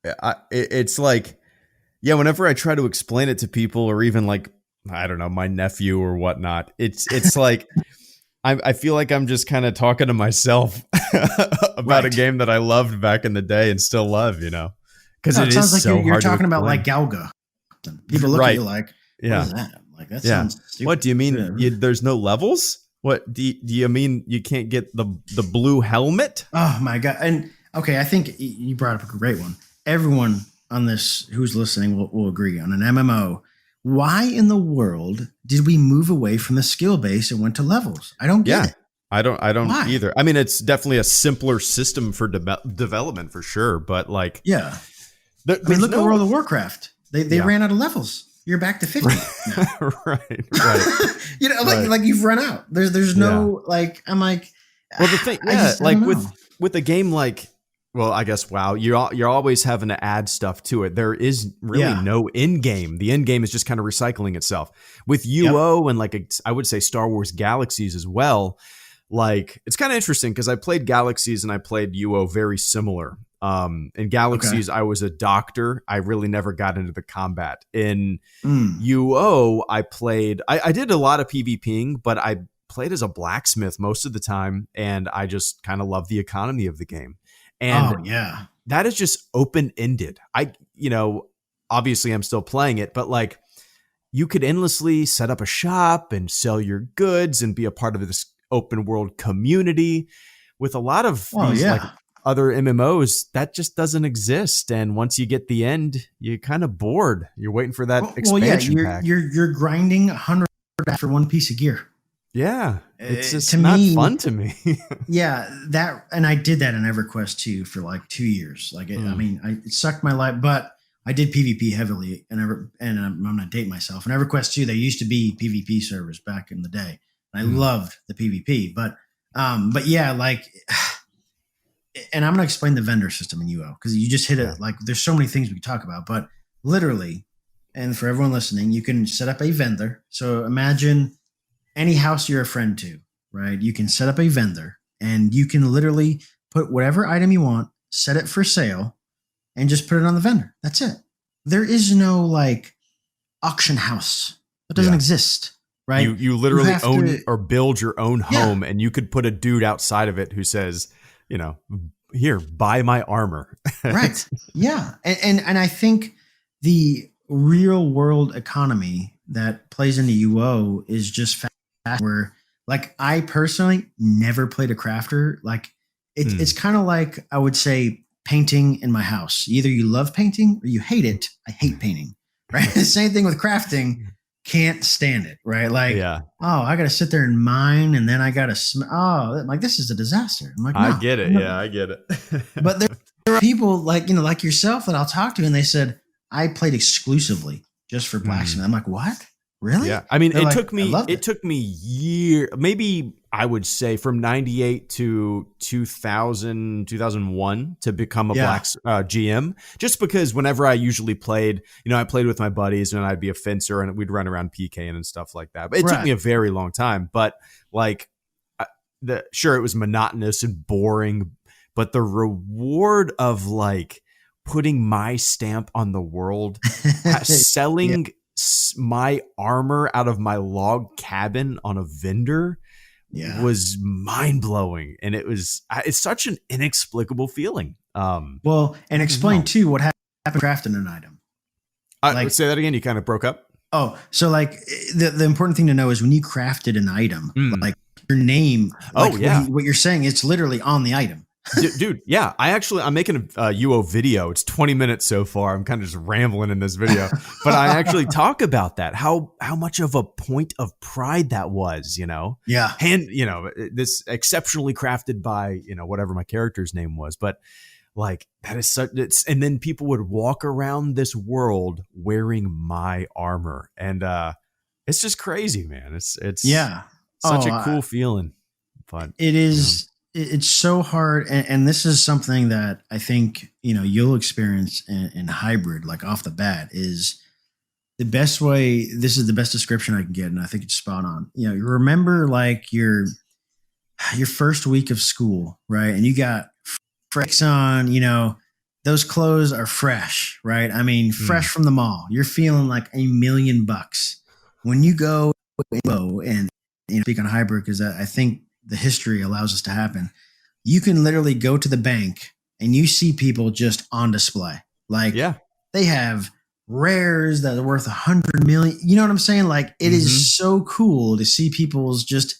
S3: it's like, yeah, whenever I try to explain it to people, or even like, I don't know, my nephew or whatnot, it's like, I feel like I'm just kind of talking to myself about a game that I loved back in the day and still love, because it sounds like so
S2: you're talking about like Galga. People look at you like, what is that? Like, that sounds stupid.
S3: What do you mean? There's no levels? What do you mean? You can't get the blue helmet?
S2: Oh my God. And okay, I think you brought up a great one. Everyone on this who's listening will agree on an MMO. Why in the world did we move away from the skill base and went to levels? I don't get it.
S3: I don't either. I mean, it's definitely a simpler system for development for sure. But like,
S2: look at World of Warcraft. They ran out of levels. You're back to 50 now.
S3: right.
S2: Like you've run out. There's no like. I'm like.
S3: Well, the thing, like with a game like. Well, I guess, WoW, you're always having to add stuff to it. There is really no end game. The end game is just kind of recycling itself. With UO and like I would say Star Wars Galaxies as well, like it's kind of interesting because I played Galaxies and I played UO very similar. In Galaxies, I was a doctor. I really never got into the combat. In UO, I did a lot of PvPing, but I played as a blacksmith most of the time, and I just kind of love the economy of the game. And that is just open-ended. Obviously I'm still playing it, but like you could endlessly set up a shop and sell your goods and be a part of this open world community. With a lot of like other MMOs, that just doesn't exist. And once you get the end, you're kind of bored. You're waiting for that expansion pack.
S2: You're grinding 100 for one piece of gear.
S3: Yeah, it's just not fun to me.
S2: That, and I did that in EverQuest 2 for like 2 years. Like, it sucked my life, but I did PvP heavily, and I'm gonna date myself. In EverQuest 2, there used to be PvP servers back in the day. And I loved the PvP, but yeah, like, and I'm gonna explain the vendor system in UO because you just hit it. Like, there's so many things we can talk about, but literally, and for everyone listening, you can set up a vendor. So imagine any house you're a friend to, right? You can set up a vendor and you can literally put whatever item you want, set it for sale, and just put it on the vendor. That's it. There is no like auction house. That doesn't exist, right?
S3: You literally own or build your own home, and you could put a dude outside of it who says, here, buy my armor.
S2: Right. Yeah. And I think the real world economy that plays into UO is just fast, where like I personally never played a crafter. Like it's kind of like, I would say, painting in my house. Either you love painting or you hate it. I hate painting, right? The same thing with crafting. Can't stand it, right? Like, I got to sit there and mine, and then I got to like, this is a disaster. I'm like, no,
S3: I get it. Yeah, I get it.
S2: But there are people like, like yourself that I'll talk to, and they said, I played exclusively just for blacksmith. I'm like, what? Really?
S3: Yeah. I mean, it took me years, maybe I would say from 98 to 2000, 2001 to become a GM, just because whenever I usually played, I played with my buddies and I'd be a fencer and we'd run around PKing and stuff like that. But it took me a very long time, but like sure, it was monotonous and boring, but the reward of like putting my stamp on the world, selling my armor out of my log cabin on a vendor was mind-blowing, and it's such an inexplicable feeling.
S2: And explain too what happened crafting an item.
S3: Let's say that again. You kind of broke up.
S2: So like the important thing to know is when you crafted an item, like your name, what you're saying, it's literally on the item.
S3: Dude, yeah. I'm making a UO video. It's 20 minutes so far. I'm kind of just rambling in this video, but I actually talk about that. How much of a point of pride that was,
S2: Yeah.
S3: And, this exceptionally crafted by, whatever my character's name was. But like that is and then people would walk around this world wearing my armor. And it's just crazy, man. It's such a cool feeling. But
S2: it is. It's so hard, and this is something that I think you'll experience in hybrid, like off the bat, is the best way. This is the best description I can get, and I think it's spot on. You remember like your first week of school, right? And you got freaks on, those clothes are fresh, right? I mean, fresh from the mall. You're feeling like $1 million. When you go and speak on hybrid, because I think the history allows us to happen, you can literally go to the bank and you see people just on display. Like they have rares that are worth 100 million. You know what I'm saying? Like it is so cool to see people's just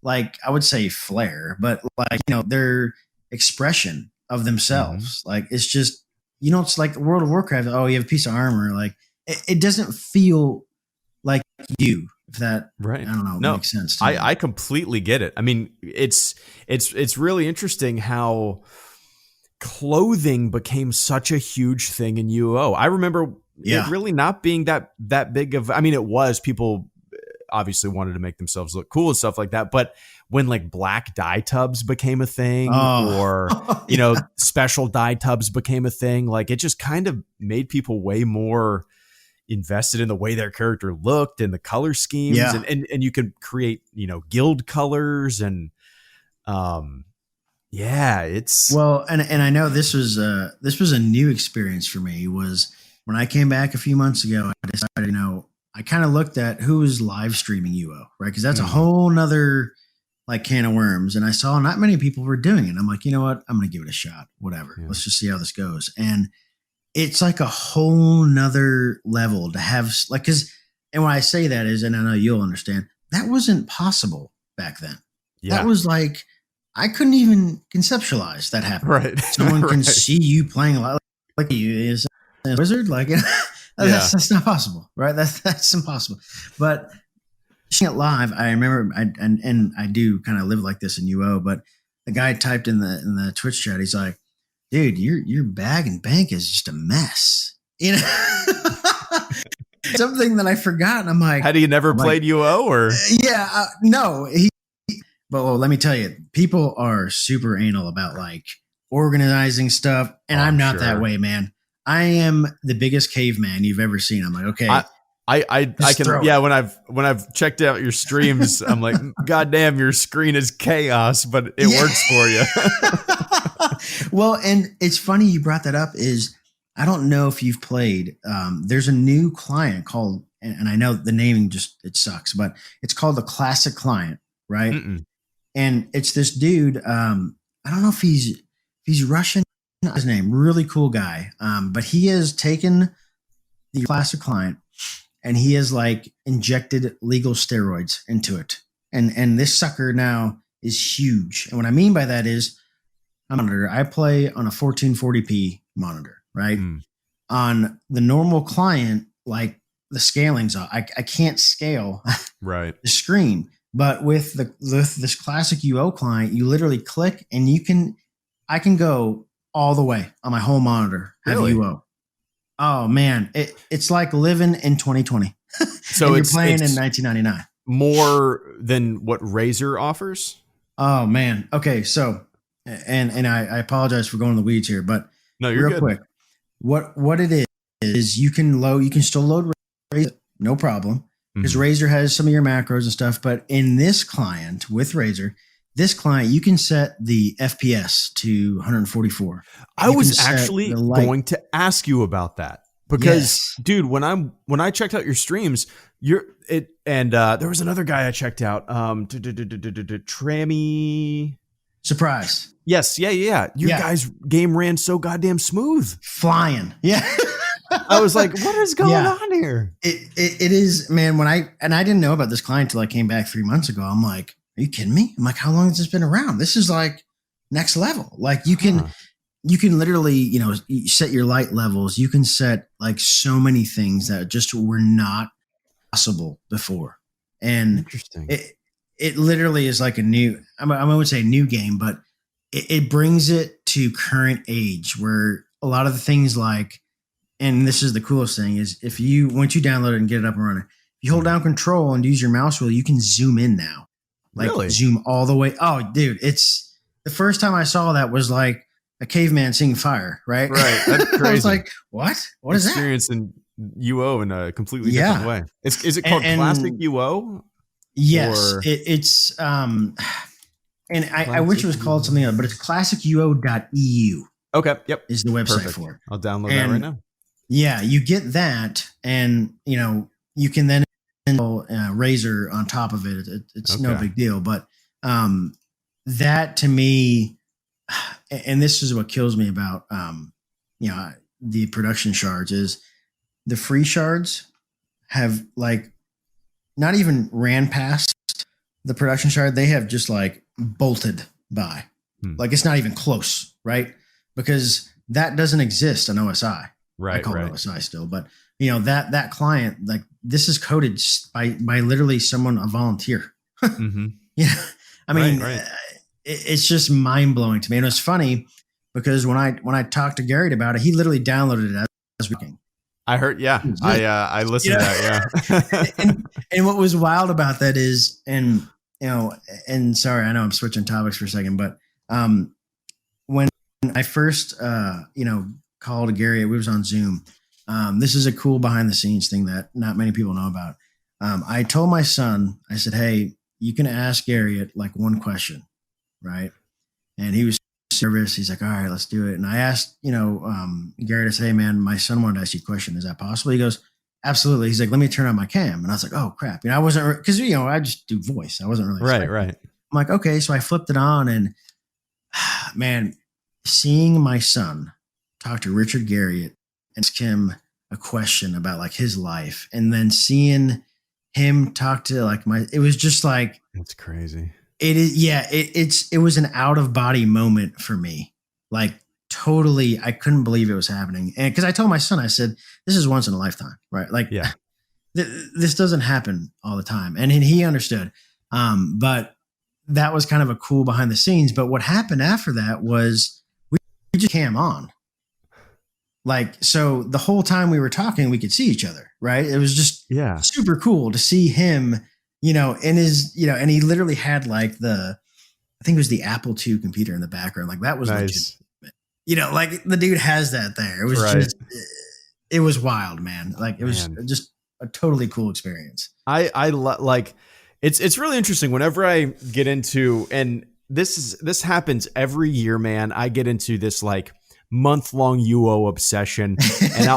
S2: like, I would say flair, but like, their expression of themselves. Like it's just, it's like World of Warcraft. Oh, you have a piece of armor. Like it doesn't feel like you, if that, I don't know, makes sense.
S3: I completely get it. I mean, it's really interesting how clothing became such a huge thing in UO. I remember it really not being that big of, I mean, it was, people obviously wanted to make themselves look cool and stuff like that. But when like black dye tubs became a thing or, special dye tubs became a thing, like it just kind of made people way more invested in the way their character looked and the color schemes and you could create, guild colors and, it's
S2: and I know this was a new experience for me. Was when I came back a few months ago, I decided, I kind of looked at who was live streaming UO, right? Because that's a whole nother like can of worms. And I saw not many people were doing it. I'm like, you know what? I'm going to give it a shot. Whatever. Yeah. Let's just see how this goes. And it's like a whole nother level to have like, and when I say that is, and I know you'll understand, that wasn't possible back then. Yeah. That was like, I couldn't even conceptualize that happening.
S3: Right.
S2: Someone can see you playing a lot like you is a wizard. Like that's not possible, right? That's impossible. But seeing it live, I remember, and I do kind of live like this in UO. But the guy typed in the Twitch chat, he's like, "Dude, your bag and bank is just a mess." Something that I forgot. And I'm like,
S3: "Had he never played UO or?"
S2: Yeah, no. But let me tell you, people are super anal about like organizing stuff. And I'm not that way, man. I am the biggest caveman you've ever seen. I'm like, okay.
S3: I can, when I've checked out your streams, I'm like, God damn, your screen is chaos, but it works for you.
S2: Well, and it's funny you brought that up is I don't know if you've played, there's a new client called, and I know the naming it sucks, but it's called the Classic Client, right? And it's this dude. I don't know if he's Russian. Not his name. Really cool guy. But he has taken the Classic Client and he has like injected legal steroids into it. And this sucker now is huge. And what I mean by that is I play on a 1440p monitor, right? On the normal client, like the scaling's off. I can't scale
S3: the
S2: screen. But with this classic UO client, you literally click and I can go all the way on my whole monitor. Really? Have UO. Oh man, it's like living in 2020. So you're playing in 1999.
S3: More than what Razer offers.
S2: Oh man. Okay, so and I apologize for going in the weeds here, but
S3: no, you're
S2: real
S3: good.
S2: Quick. What it is you can still load Razer, no problem. Because Razer has some of your macros and stuff, but in this client with Razer, you can set the FPS to 144.
S3: I was actually going to ask you about that because, dude, when I checked out your streams, there was another guy I checked out, Trammy.
S2: Surprise.
S3: Yes, yeah. Your guys' game ran so goddamn smooth,
S2: flying. Yeah.
S3: I was like, what is going on here?
S2: It is, man. I didn't know about this client till I came back 3 months ago. I'm like, are you kidding me? I'm like, how long has this been around? This is like next level. Like you can literally, you set your light levels. You can set like so many things that just were not possible before. And
S3: interesting.
S2: It literally is like a new, I wouldn't say a new game, but it brings it to current age where a lot of the things like, and this is the coolest thing is once you download it and get it up and running, you hold down control and use your mouse wheel, you can zoom in now. Like zoom all the way. Oh, dude, it's the first time I saw that was like a caveman seeing fire, right?
S3: Right. That's crazy.
S2: I was like, what? What is that?
S3: Experiencing UO in a completely different way. Is it called Classic UO?
S2: Yes. It's and I wish it was called something else, but it's classicuo.eu.
S3: Okay. Yep.
S2: Is the website
S3: Perfect.
S2: for it.
S3: I'll download that right now.
S2: Yeah, you get that, and you can then Razor on top of it. It's no big deal, but that to me, and this is what kills me about the production shards, is the free shards have like not even ran past the production shard. They have just like bolted by, like it's not even close, right? Because that doesn't exist on OSI.
S3: Right.
S2: I call it OSI still, but that client, like this is coded by literally someone, a volunteer.
S3: Mm-hmm.
S2: I mean, it's just mind blowing to me. And it was funny because when I talked to Garriott about it, he literally downloaded it as working.
S3: I heard, yeah. I listened to that, yeah.
S2: and what was wild about that is, and sorry, I know I'm switching topics for a second, but when I first called Garriott, we was on Zoom. This is a cool behind the scenes thing that not many people know about. I told my son, I said, hey, you can ask Garriott like one question, right? And he was nervous. He's like, all right, let's do it. And I asked, Garriott, I said, hey man, my son wanted to ask you a question. Is that possible? He goes, absolutely. He's like, let me turn on my cam. And I was like, oh crap. I wasn't, because I just do voice. I wasn't really
S3: right.
S2: I'm like, okay. So I flipped it on, and man, seeing my son talk to Richard Garriott and ask him a question about like his life, and then seeing him talk to like it was just like,
S3: that's crazy.
S2: It is. Yeah. It was an out of body moment for me. Like totally. I couldn't believe it was happening. And cause I told my son, I said, this is once in a lifetime, right? Like,
S3: yeah,
S2: this doesn't happen all the time. And he understood. But that was kind of a cool behind the scenes. But what happened after that was we just cam on. Like, so the whole time we were talking, we could see each other, right? It was just super cool to see him, in his, and he literally had like I think it was the Apple II computer in the background. Like that was
S3: nice.
S2: Legitimate. Like the dude has that there. It was just, it was wild, man. Like it was just a totally cool experience.
S3: I like, it's really interesting whenever I get into, and this happens every year, man. I get into this like month-long UO obsession, and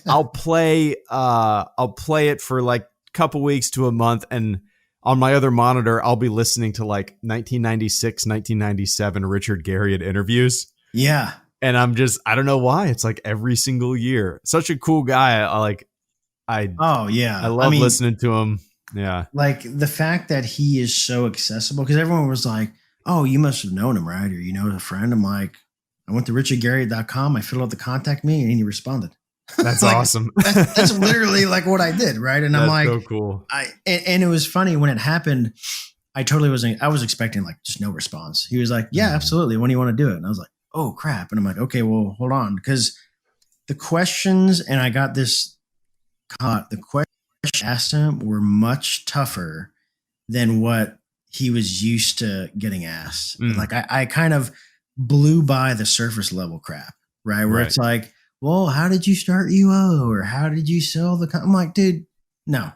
S3: I'll play it for like a couple weeks to a month, and on my other monitor I'll be listening to like 1996, 1997 Richard Garriott interviews.
S2: Yeah.
S3: And I don't know why. It's like every single year. Such a cool guy. I love listening to him. Yeah.
S2: Like the fact that he is so accessible, because everyone was like, oh, you must have known him, right? Or a friend. I'm like, I went to richardgarriott.com. I filled out the contact me, and he responded.
S3: That's
S2: like,
S3: awesome.
S2: that's literally like what I did. Right. And I'm like,
S3: so cool.
S2: And it was funny when it happened. I was expecting like just no response. He was like, yeah, absolutely. When do you want to do it? And I was like, oh crap. And I'm like, okay, well, hold on. Because the questions, and I got this caught, the questions I asked him were much tougher than what he was used to getting asked. Like I kind of blew by the surface level crap, right? Where it's like, well, how did you start UO, or how did you sell the? I'm like, dude, no.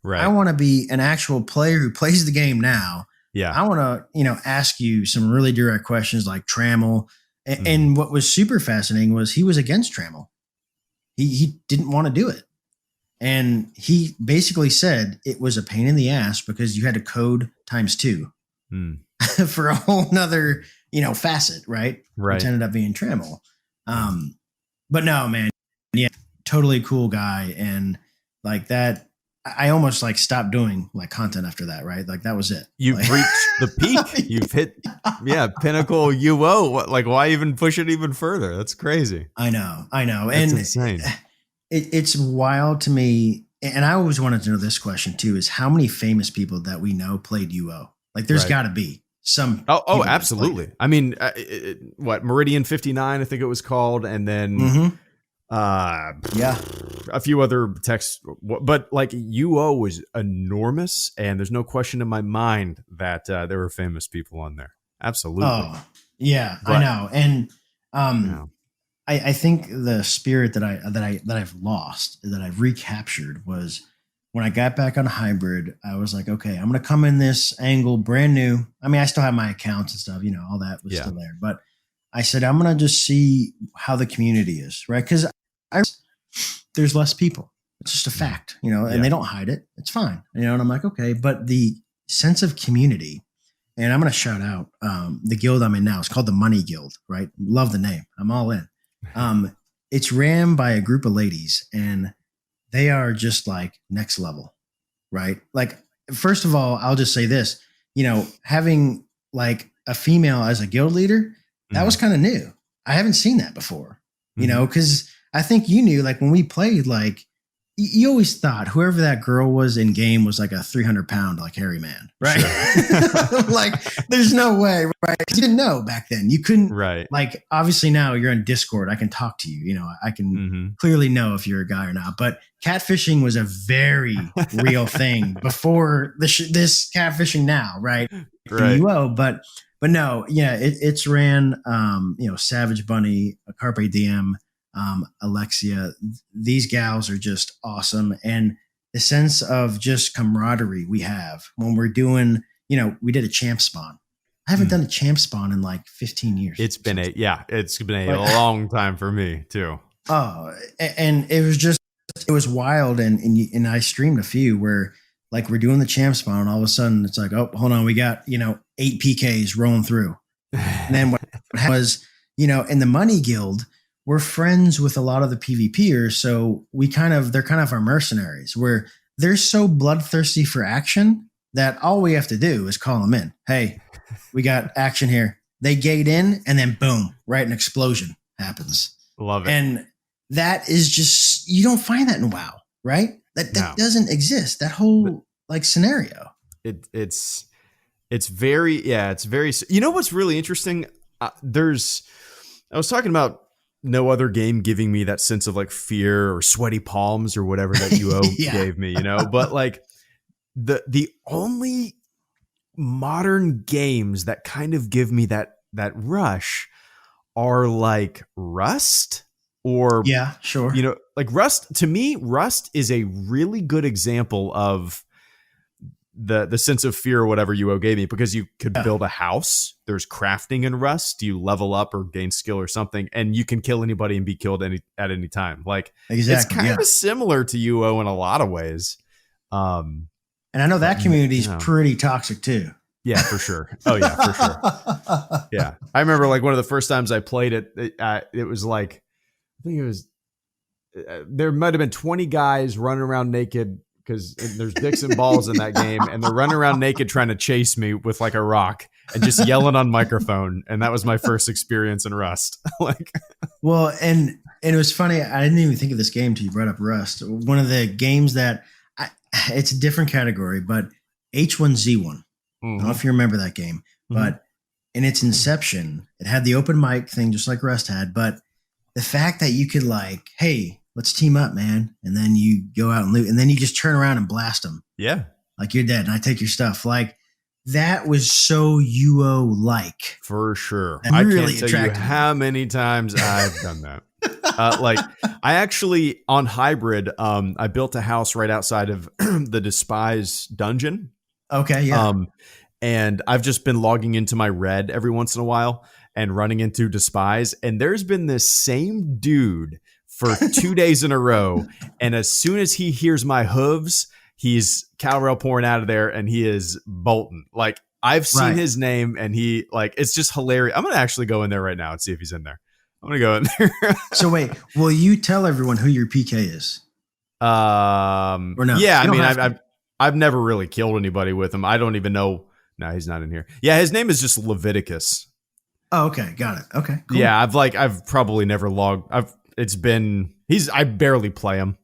S2: Right. I want to be an actual player who plays the game now.
S3: Yeah.
S2: I want to, ask you some really direct questions like Trammel. And what was super fascinating was he was against Trammel. He didn't want to do it. And he basically said it was a pain in the ass because you had to code ×2 for a whole nother, facet, right?
S3: Right.
S2: Which ended up being Trammel. But no, man, yeah, totally cool guy. And like that, I almost like stopped doing like content after that, right? Like that was it.
S3: You've reached the peak. You've hit, pinnacle UO. Like why even push it even further? That's crazy.
S2: I know.
S3: That's insane.
S2: It's wild to me. And I always wanted to know this question too, is how many famous people that we know played UO? Like there's gotta be some.
S3: Oh, absolutely. I mean, Meridian 59, I think it was called. And then, a few other texts, but like UO was enormous, and there's no question in my mind that there were famous people on there. Absolutely.
S2: Oh, yeah, but, I know. And I think the spirit that I've lost, that I've recaptured, was when I got back on hybrid. I was like, okay, I'm going to come in this angle brand new. I mean, I still have my accounts and stuff, all that was still there, but I said, I'm going to just see how the community is, right? Because there's less people. It's just a fact, and they don't hide it. It's fine, and I'm like, okay. But the sense of community, and I'm going to shout out the guild I'm in now. It's called the Money Guild, right? Love the name. I'm all in. It's ran by a group of ladies, and they are just like next level, right? Like, first of all, I'll just say this, having like a female as a guild leader, that was kind of new. I haven't seen that before, because I think you knew, like when we played, like you always thought whoever that girl was in game was like a 300-pound, like hairy man, right? Sure. Like there's no way, right? You didn't know back then. You couldn't, right? Like obviously now you're on Discord. I can talk to you. I can clearly know if you're a guy or not. But catfishing was a very real thing before this catfishing now, right? Right. But no, yeah, it's ran. Savage Bunny, Carpe Diem. Alexia, these gals are just awesome. And the sense of just camaraderie we have when we're doing, we did a champ spawn. I haven't done a champ spawn in like 15 years.
S3: It's been a long time for me too.
S2: Oh, and it was wild. And I streamed a few where like we're doing the champ spawn and all of a sudden it's like, oh, hold on. We got, 8 PKs rolling through. And then what was, in the Money Guild, we're friends with a lot of the PvPers, so they're kind of our mercenaries, where they're so bloodthirsty for action that all we have to do is call them in. Hey, we got action here. They gate in, and then boom, right, an explosion happens.
S3: Love it.
S2: And that is just, you don't find that in WoW, right? That doesn't exist. That whole scenario.
S3: It's very, it's very. What's really interesting? I was talking about no other game giving me that sense of like fear or sweaty palms or whatever that UO gave me, but like the only modern games that kind of give me that rush are like Rust or like Rust. To me, Rust is a really good example of the sense of fear or whatever UO gave me, because you could build a house. There's crafting in Rust. You level up or gain skill or something, and you can kill anybody and be killed at any time. Like it's kind of similar to UO in a lot of ways.
S2: And I know that community is pretty toxic too.
S3: Yeah, for sure. Oh yeah, for sure. Yeah. I remember like one of the first times I played it, it was like, I think it was, there might've been 20 guys running around naked, because there's dicks and balls in that game, and they're running around naked trying to chase me with like a rock and just yelling on microphone. And that was my first experience in Rust.
S2: Well, and it was funny. I didn't even think of this game till you brought up Rust. One of the games that it's a different category, but H1Z1. I don't know if you remember that game, but in its inception, it had the open mic thing just like Rust had. But the fact that you could like, hey, let's team up, man. And then you go out and loot, and then you just turn around and blast them.
S3: Yeah.
S2: Like you're dead and I take your stuff. Like that was so UO-like.
S3: For sure. I really can't tell you how many times I've done that. I actually, on Hybrid, I built a house right outside of the Despise dungeon.
S2: Okay, yeah.
S3: And I've just been logging into my red every once in a while and running into Despise. And there's been this same dude for 2 days in a row. And as soon as he hears my hooves, he's Cal Rel pouring out of there and he is bolting. Like I've seen his name and he it's just hilarious. I'm going to actually go in there right now and see if he's in there. I'm going to go in there.
S2: So wait, will you tell everyone who your PK is?
S3: Or no? Yeah. I mean, I've never really killed anybody with him. I don't even know. No, he's not in here. Yeah. His name is just Leviticus.
S2: Oh, okay. Got it. Okay.
S3: Cool. Yeah. I've probably never logged. I barely play him.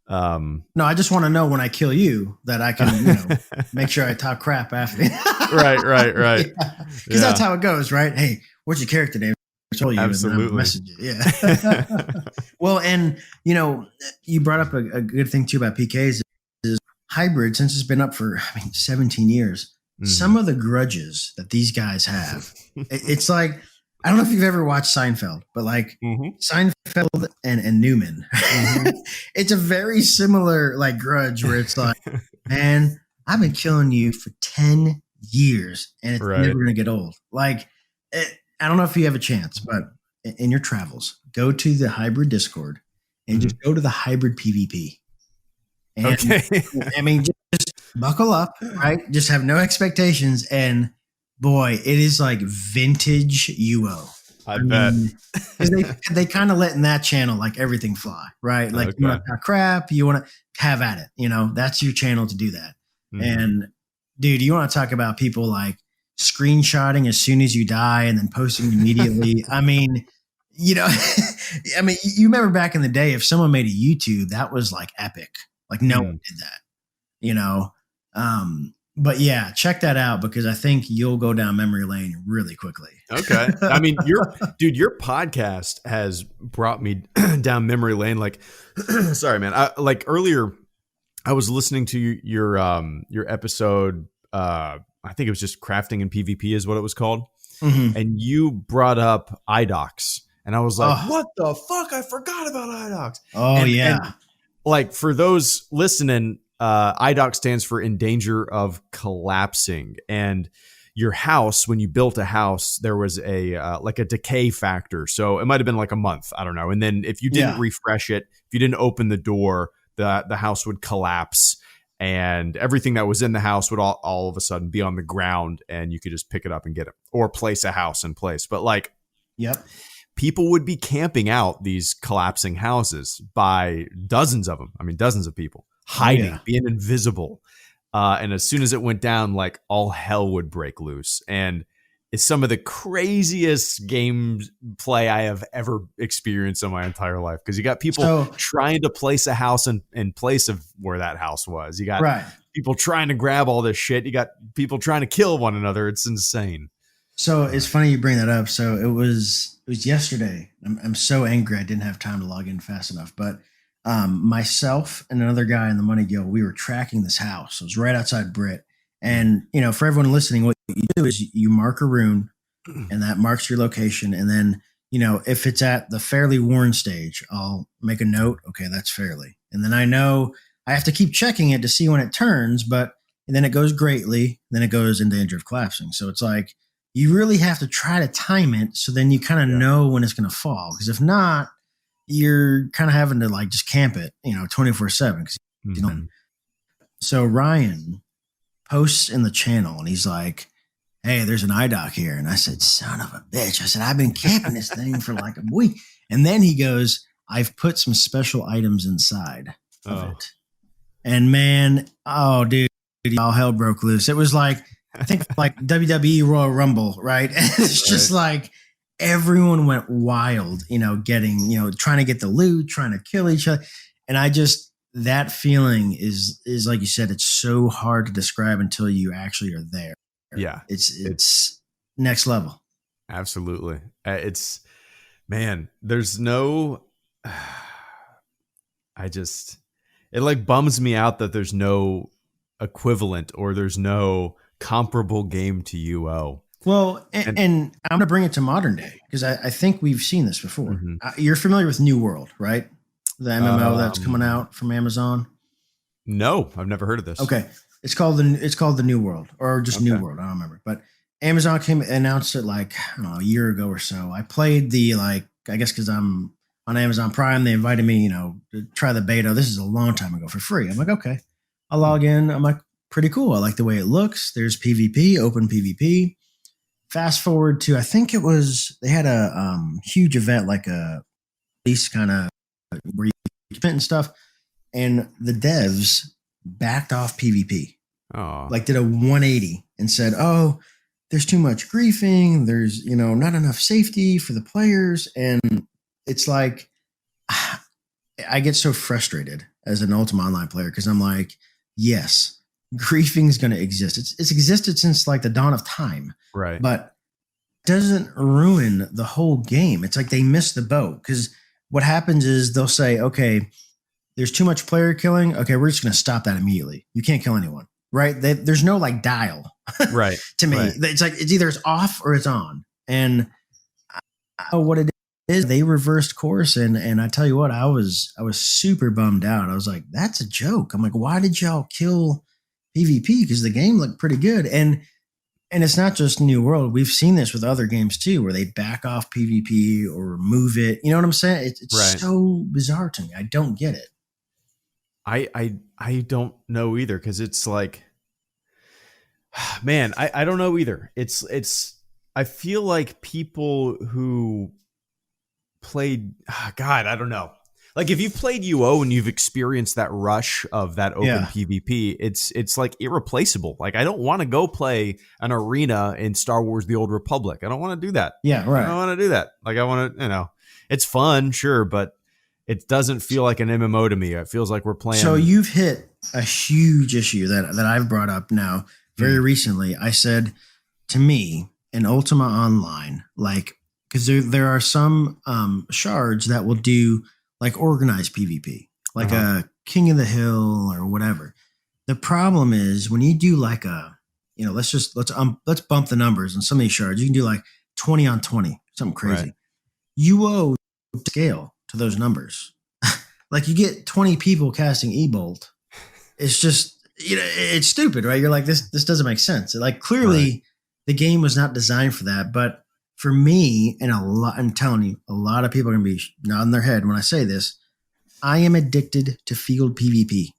S2: No, I just want to know when I kill you that I can, make sure I talk crap after.
S3: Right.
S2: Because that's how it goes, right? Hey, what's your character name? I told you.
S3: Absolutely.
S2: Message you. Yeah. Well, and you brought up a good thing too about PKs is Hybrid, since it's been up for 17 years. Some of the grudges that these guys have, it's like, I don't know if you've ever watched Seinfeld, but like Seinfeld and Newman, it's a very similar like grudge where it's like, man, I've been killing you for 10 years and it's never going to get old. Like I don't know if you have a chance, but in your travels, go to the hybrid Discord and just go to the hybrid PvP. And,
S3: okay.
S2: I mean, just buckle up, right? Just have no expectations. And boy, it is like vintage UO.
S3: I bet.
S2: Because they kind of let in that channel like everything fly, right? Like you want to talk crap, you want to have at it. You know, that's your channel to do that. Mm-hmm. And dude, you want to talk about people like screenshotting as soon as you die and then posting immediately. I mean, you know, I mean, you remember back in the day, if someone made a YouTube, that was like epic. Like no one did that, you know? But yeah, check that out because I think you'll go down memory lane really quickly.
S3: Okay. I mean, your podcast has brought me down memory lane. Like, sorry, man. Like earlier, I was listening to your episode. I think it was just crafting and PvP is what it was called. Mm-hmm. And you brought up IDOCs. And I was like, what the fuck? I forgot about IDOCs.
S2: Oh, yeah.
S3: And, like for those listening, IDOC stands for in danger of collapsing. And your house, when you built a house, there was a like a decay factor. So it might have been like a month. I don't know. And then if you didn't refresh it, if you didn't open the door, the house would collapse. And everything that was in the house would all of a sudden be on the ground and you could just pick it up and get it or place a house in place. But like, people would be camping out these collapsing houses by dozens of them. I mean, dozens of people hiding, being invisible. And as soon as it went down, like all hell would break loose. And it's some of the craziest game play I have ever experienced in my entire life. Because you got people trying to place a house in place of where that house was. You got people trying to grab all this shit. You got people trying to kill one another. It's insane.
S2: So it's funny you bring that up. So it was yesterday. I'm so angry I didn't have time to log in fast enough. But myself and another guy in the Money Guild, we were tracking this house. It was right outside Brit. And, you know, for everyone listening, what you do is you mark a rune and that marks your location. And then, you know, if it's at the fairly worn stage, I'll make a note. Okay, that's fairly. And then I know I have to keep checking it to see when it turns, but then it goes greatly. Then it goes in danger of collapsing. So it's like, you really have to try to time it so then you kind of know when it's going to fall. Because if not, you're kind of having to like just camp it, you know, 24/7. You know. So Ryan posts in the channel and he's like, hey, there's an IDOC here. And I said, son of a bitch. I said, I've been camping this thing for like a week. And then he goes, I've put some special items inside of it. And man, dude, all hell broke loose. It was like, I think like WWE Royal Rumble, right? It's just like everyone went wild, you know, trying to get the loot, trying to kill each other. And that feeling is like you said, it's so hard to describe until you actually are there.
S3: Yeah.
S2: It's next level.
S3: Absolutely. There's no, it like bums me out that there's no equivalent or there's no comparable game to UO.
S2: Well, and I'm going to bring it to modern day because I think we've seen this before. Mm-hmm. You're familiar with New World, right? The MMO that's coming out from Amazon.
S3: No, I've never heard of this.
S2: Okay, it's called the New World or just New World. I don't remember, but Amazon announced it like I don't know a year ago or so. I played I guess because I'm on Amazon Prime, they invited me, you know, to try the beta. This is a long time ago for free. I'm like, okay, I'll log in. I'm like, pretty cool. I like the way it looks. There's PvP, open PvP. Fast forward to, I think it was, they had a huge event, like a release kind of where you spent and stuff. And the devs backed off PvP.
S3: Oh.
S2: Like did a 180 and said, oh, there's too much griefing. There's, you know, not enough safety for the players. And it's like, I get so frustrated as an Ultima Online player because I'm like, yes, griefing is going to exist. It's existed since like the dawn of time.
S3: Right.
S2: But it doesn't ruin the whole game. It's like they miss the boat because what happens is they'll say, okay, there's too much player killing. Okay, we're just going to stop that immediately. You can't kill anyone. Right. There's no like dial.
S3: Right.
S2: To me,
S3: right.
S2: It's like it's either it's off or it's on. And I know what it is. They reversed course. And I tell you what, I was super bummed out. I was like, that's a joke. I'm like, why did y'all kill PvP? Because the game looked pretty good. And And it's not just New World. We've seen this with other games too, where they back off PvP or remove it. You know what I'm saying? It's so bizarre to me. I don't get it.
S3: I don't know either, because it's like, man, I don't know either. It's I feel like people who played, God, I don't know. Like if you've played UO and you've experienced that rush of that open PvP, it's like irreplaceable. Like I don't want to go play an arena in Star Wars: The Old Republic. I don't want to do that.
S2: Yeah, right.
S3: I don't want to do that. Like I want to, it's fun, sure, but it doesn't feel like an MMO to me. It feels like we're playing.
S2: So you've hit a huge issue that I've brought up now very recently. I said to me in Ultima Online, like, because there are some shards that will do like organized PvP, like a King of the Hill or whatever. The problem is when you do like let's bump the numbers on some of these shards. You can do like 20 on 20, something crazy.
S3: Right.
S2: You owe scale to those numbers. Like you get 20 people casting E-Bolt. It's just, it's stupid, right? You're like, this doesn't make sense. Like clearly the game was not designed for that, but for me, and I'm telling you, a lot of people are going to be nodding their head when I say this. I am addicted to field PvP.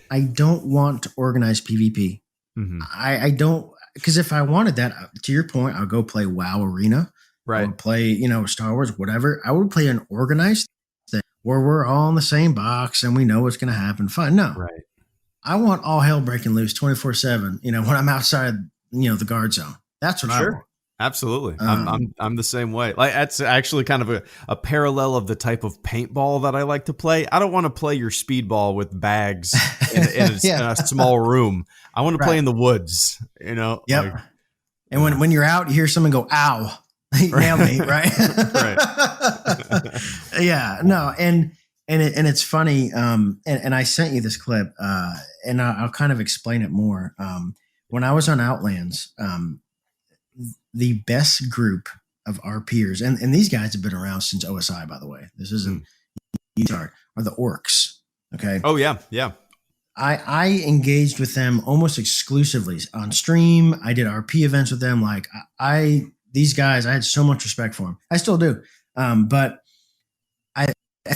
S2: I don't want to organize PvP. Mm-hmm. I don't, because if I wanted that, to your point, I'll go play WoW Arena.
S3: Right.
S2: I would play, Star Wars, whatever. I would play an organized thing where we're all in the same box and we know what's going to happen. Fine. No.
S3: Right.
S2: I want all hell breaking loose 24/7, when I'm outside, the guard zone. That's what I want.
S3: Absolutely. I'm the same way. Like that's actually kind of a parallel of the type of paintball that I like to play. I don't want to play your speedball with bags in a small room. I want to play in the woods,
S2: Yep. Like, and when you're out, you hear someone go, ow, nailed me, right?
S3: Right.
S2: Yeah, no. And it's funny. And I sent you this clip and I'll kind of explain it more. When I was on Outlands, the best group of our peers, and these guys have been around since OSI, by the way. This isn't are the Orcs. Okay.
S3: Oh yeah. Yeah.
S2: I engaged with them almost exclusively on stream. I did RP events with them. Like these guys, I had so much respect for them. I still do. But I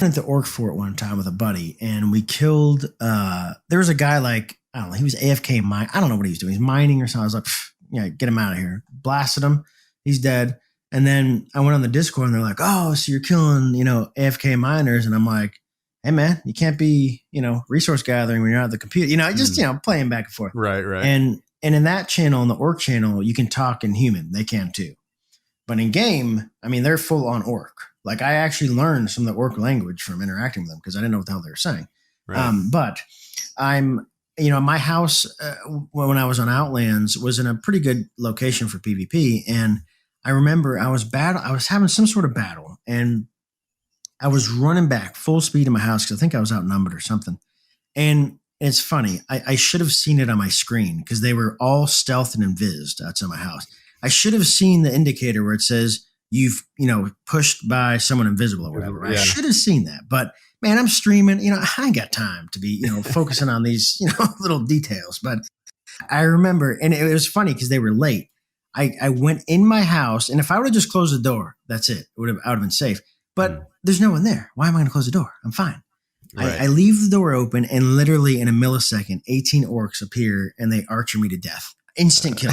S2: went to the Orc fort one time with a buddy and we killed, there was a guy like, I don't know, he was AFK mine. I don't know what he was doing. He's mining or something. I was like, get him out of here. Blasted him. He's dead. And then I went on the Discord and they're like, oh, so you're killing, AFK miners. And I'm like, hey man, you can't be, resource gathering when you're out at the computer, just, playing back and forth.
S3: Right. Right.
S2: And in that channel, in the Orc channel, you can talk in human. They can too. But in game, I mean, they're full on Orc. Like I actually learned some of the Orc language from interacting with them because I didn't know what the hell they were saying. Right. But I'm, my house when I was on Outlands was in a pretty good location for PvP. And I remember I was having some sort of battle and I was running back full speed in my house because I think I was outnumbered or something. And it's funny. I should have seen it on my screen because they were all stealthed and invised outside my house. I should have seen the indicator where it says you've, pushed by someone invisible or whatever. Yeah. I should have seen that. But man, I'm streaming, I ain't got time to be, focusing on these, little details. But I remember, and it was funny because they were late. I went in my house and if I would have just closed the door, that's it. I would have been safe. But there's no one there. Why am I going to close the door? I'm fine. Right. I leave the door open and literally in a millisecond, 18 orcs appear and they archer me to death. Instant kill.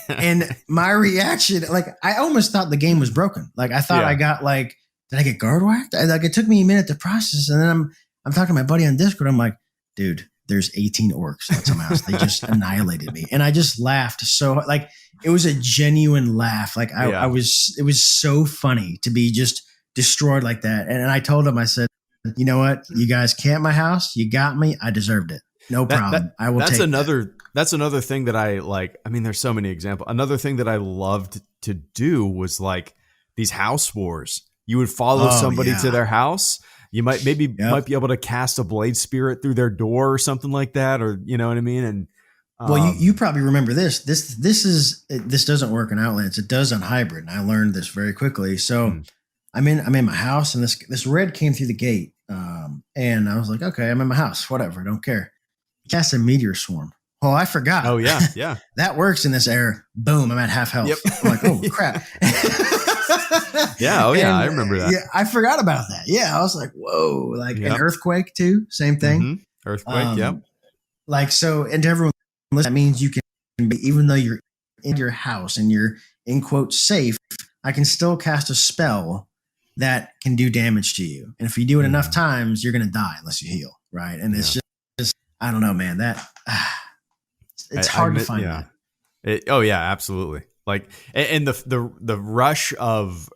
S2: And my reaction, like I almost thought the game was broken. Like I thought I got did I get guard whacked? Like it took me a minute to process. And then I'm talking to my buddy on Discord. I'm like, dude, there's 18 orcs at some house. They just annihilated me. And I just laughed. So like, it was a genuine laugh. Like it was so funny to be just destroyed like that. And I told him, I said, you know what? You guys camped my house. You got me. I deserved it. No problem. I will take that.
S3: That's another thing that I like. I mean, there's so many examples. Another thing that I loved to do was like these house wars. You would follow somebody to their house. You might be able to cast a blade spirit through their door or something like that, or you know what I mean. And
S2: well, you probably remember this. This doesn't work in Outlands. It does on hybrid, and I learned this very quickly. So I'm in my house, and this red came through the gate, and I was like, okay, I'm in my house, whatever, I don't care. Cast a meteor swarm Oh, I forgot.
S3: Oh yeah, yeah.
S2: That works in this era. Boom, I'm at half health. Yep. I'm like, oh crap.
S3: Yeah. Oh yeah, I remember that.
S2: Yeah, I forgot about that. Yeah, I was like, whoa, like an earthquake too. Same thing.
S3: Mm-hmm. Earthquake. Yep.
S2: Like so, and to everyone, that means you can, even though you're in your house and you're in quote safe, I can still cast a spell that can do damage to you. And if you do it enough times, you're gonna die unless you heal, right? And it's just I don't know, man. That it's hard to find that.
S3: Oh yeah, absolutely. Like, and the rush of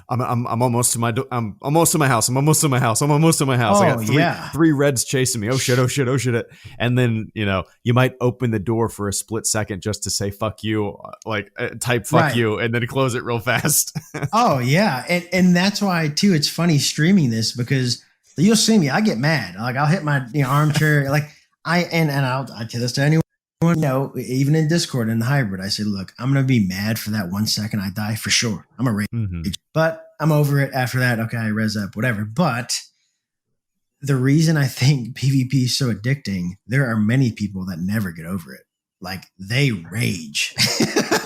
S3: I'm almost to my I'm almost to my house. I'm almost to my house. I'm almost to my house.
S2: Oh,
S3: I got three reds chasing me. Oh shit! Oh shit! Oh shit! And then you might open the door for a split second just to say fuck you, like type fuck you, and then close it real fast.
S2: Oh yeah, and that's why too. It's funny streaming this because you'll see me. I get mad. Like I'll hit my armchair. Like I tell this to anyone. Even in Discord in the hybrid, I say, look, I'm going to be mad for that 1 second I die for sure. I'm a rage, but I'm over it after that. Okay, I res up, whatever. But the reason I think PvP is so addicting, there are many people that never get over it. Like they rage.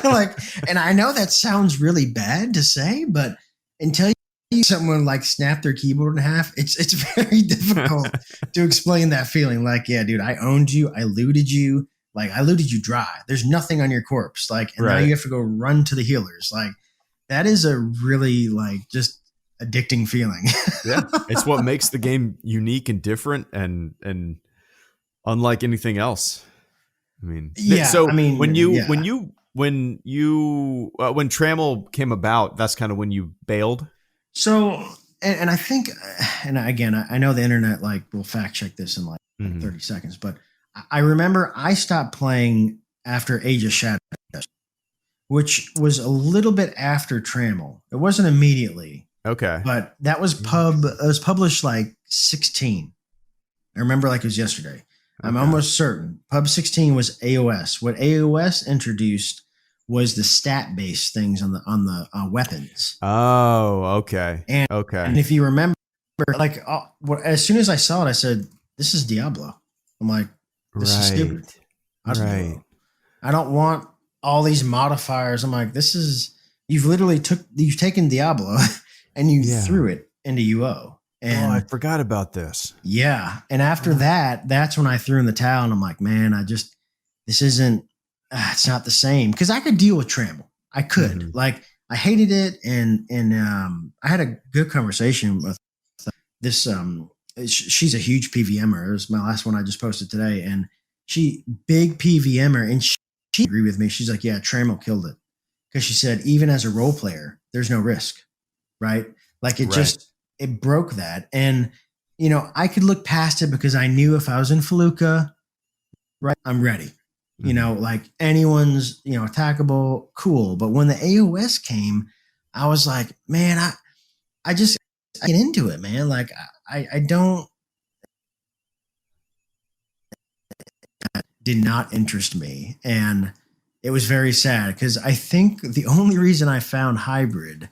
S2: And I know that sounds really bad to say, but until someone like snap their keyboard in half, it's very difficult to explain that feeling. Like, yeah, dude, I owned you. I looted you. Like I looted you dry. There's nothing on your corpse. Like, and now you have to go run to the healers. Like that is a really just addicting feeling.
S3: Yeah. It's what makes the game unique and different and unlike anything else. I mean, when Trammel came about, that's kind of when you bailed.
S2: So, and I think, and again, I know the internet will fact check this in 30 seconds, but I remember I stopped playing after Age of Shadows, which was a little bit after Trammel. It wasn't immediately.
S3: Okay.
S2: But that was it was published 16. I remember it was yesterday. Okay. I'm almost certain. Pub 16 was AOS. What AOS introduced was the stat-based things on the weapons.
S3: Oh, okay.
S2: And if you remember, as soon as I saw it, I said, this is Diablo. I'm like, this is stupid. I don't want all these modifiers. I'm like, you've taken Diablo and you threw it into UO. And
S3: I forgot about this.
S2: Yeah. And after that, that's when I threw in the towel and I'm like, man, this isn't, it's not the same. Cause I could deal with Trammel. I could I hated it. And I had a good conversation with this, she's a huge PVMer. It was my last one I just posted today. And big PVMer. And she agreed with me. She's like, yeah, Trammel killed it. Cause she said, even as a role player, there's no risk. Right. It broke that. And, I could look past it because I knew if I was in Feluca, right, I'm ready. Anyone's, attackable, cool. But when the AOS came, I was like, man, I get into it, man. Like I don't, did not interest me. And it was very sad because I think the only reason I found hybrid.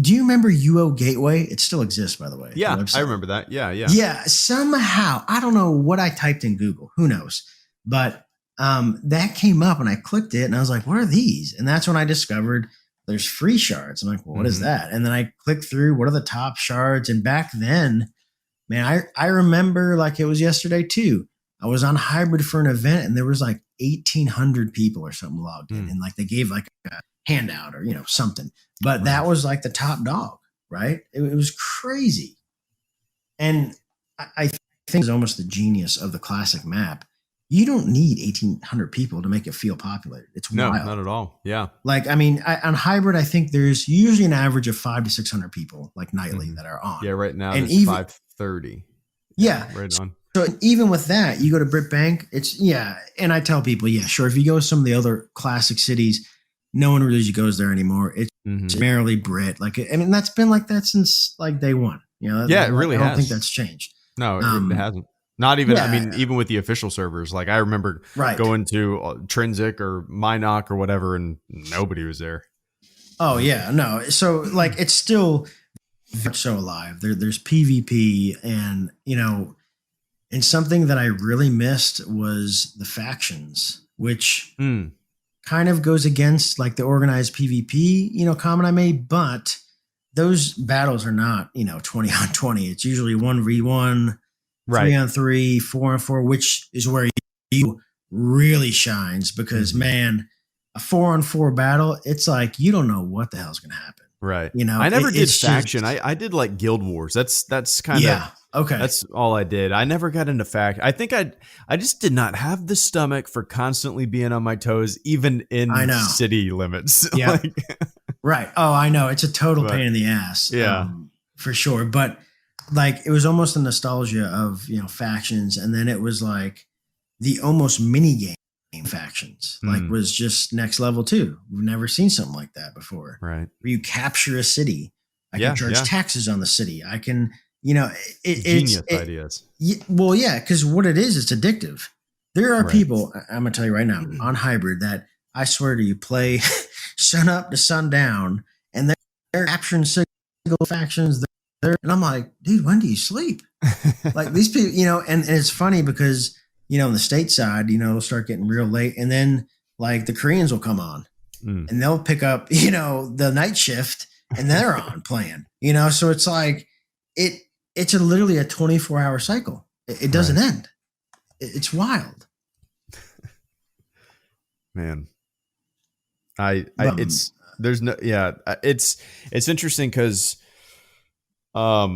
S2: Do you remember UO Gateway? It still exists, by the way.
S3: Yeah, I remember that. Yeah.
S2: Yeah, somehow. I don't know what I typed in Google. Who knows? But that came up and I clicked it and I was like, what are these? And that's when I discovered there's free shards. I'm like, well, what is that? And then I clicked through what are the top shards? And back then, man, I remember like it was yesterday too. I was on hybrid for an event and there was 1,800 people or something logged in. And they gave a handout or, something. But that was the top dog, right? It was crazy. And I think it's almost the genius of the classic map. You don't need 1,800 people to make it feel populated. It's wild.
S3: No, not at all. Yeah.
S2: On hybrid, I think there's usually an average of 500 to 600 people nightly that are on.
S3: Yeah, right now it's 530.
S2: Yeah.
S3: Right on.
S2: So even with that, you go to Britbank, and I tell people, sure, if you go to some of the other classic cities, no one really goes there anymore. It's primarily Brit. That's been like that since day one.
S3: It really has.
S2: I don't think that's changed.
S3: No, it hasn't. Not even, even with the official servers. I remember going to Trinsic or Minoc or whatever, and nobody was there.
S2: Oh, yeah. No. So, it's still so alive. There's PvP, and, And something that I really missed was the factions, which kind of goes against like the organized PvP, comment I made, but those battles are not, 20 on 20. It's usually 1v1, 3 on 3, 4 on 4, which is where you really shines because man, a 4 on 4 battle, it's like you don't know what the hell's going to happen.
S3: Right. I never did faction. I did like Guild Wars. That's kind of okay. That's all I did. I never got into faction. I think I just did not have the stomach for constantly being on my toes, even in city limits.
S2: Yeah. Right. Oh, I know. It's a total pain in the ass.
S3: Yeah.
S2: For sure. But like it was almost a nostalgia of, factions. And then it was like the almost mini game factions like was just next level too. We've never seen something like that before.
S3: Right.
S2: Where you capture a city. I can charge taxes on the city. I can,
S3: genius ideas.
S2: Well, yeah, because what it is, it's addictive. There are people, I'm gonna tell you right now, on hybrid that I swear to you play sun up to sundown and they're capturing single factions there. And I'm like, dude, when do you sleep? Like these people, and it's funny because on the stateside, they'll start getting real late. And then like the Koreans will come on and they'll pick up, the night shift and they're on playing, so it's like, it's literally a 24-hour cycle. It doesn't end. It's wild.
S3: Man. It's interesting because, I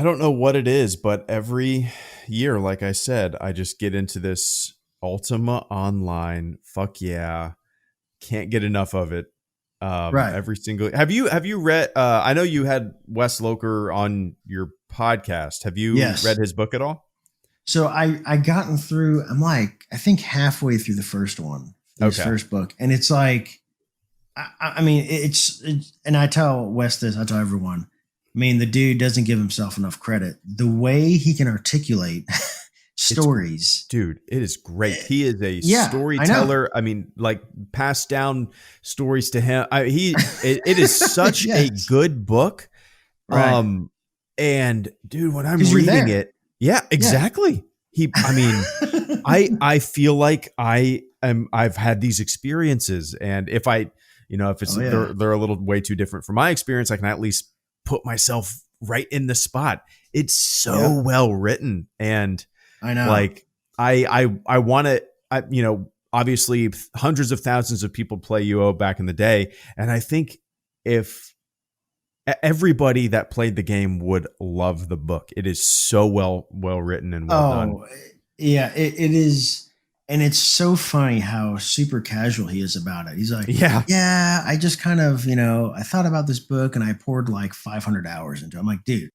S3: don't know what it is, but every year, like I said, I just get into this Ultima Online. Fuck yeah. Can't get enough of it. Every single, have you read, I know you had Wes Locher on your podcast. Have you read his book at all?
S2: So I gotten through, I'm like, I think halfway through the first one, his first book. And it's like, I mean, it's, and I tell Wes this, I tell everyone, I mean, the dude doesn't give himself enough credit. The way he can articulate stories.
S3: Dude, it is great. He is a storyteller. I mean, like passed down stories to him. It is such a good book.
S2: Right.
S3: And dude, when I'm reading it, exactly. I feel like I've had these experiences, and if they're a little way too different from my experience, I can at least put myself right in the spot. It's so well written, and
S2: I know.
S3: Like I want to, obviously hundreds of thousands of people play UO back in the day, and I think if everybody that played the game would love the book. It is so well written and well done.
S2: Yeah, it is. And it's so funny how super casual he is about it. He's like, yeah, I just kind of, I thought about this book and I poured like 500 hours into it. I'm like, dude,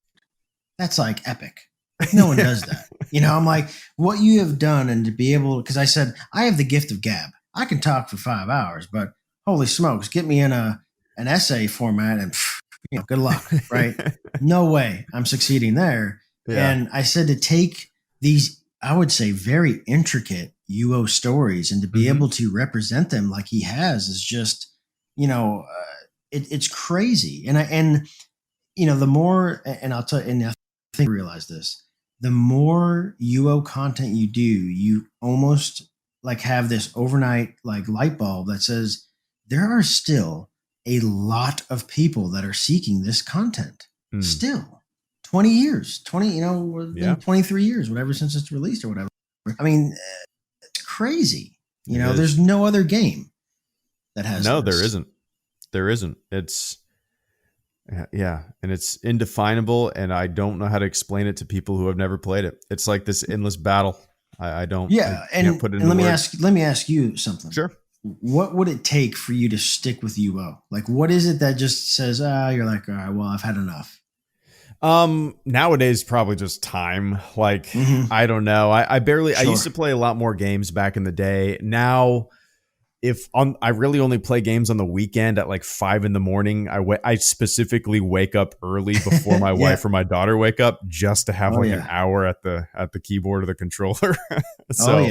S2: that's like epic. No one does that. I'm like, what you have done, and to be able, because I said, I have the gift of gab. I can talk for 5 hours, but holy smokes, get me in an essay format and good luck, right? No way I'm succeeding there. Yeah. And I said to take these, I would say, very intricate UO stories and to be able to represent them like he has is just, it's crazy. And the more, and I'll tell you, and I think I realize this, the more UO content you do, you almost like have this overnight like light bulb that says there are still a lot of people that are seeking this content still 20 years, 23 years, whatever, since it's released or whatever. I mean, it's crazy. There's no other game that has
S3: no,
S2: this.
S3: There isn't. It's, yeah. And it's indefinable. And I don't know how to explain it to people who have never played it. It's like this endless battle. I don't.
S2: Yeah. And let me ask you something.
S3: Sure.
S2: What would it take for you to stick with UO? Like, what is it that just says, you're like, all right, well, I've had enough.
S3: Nowadays, probably just time. Like, I don't know. I used to play a lot more games back in the day. Now, I really only play games on the weekend at like 5 a.m. I specifically wake up early before my wife or my daughter wake up just to have an hour at the keyboard or the controller. So,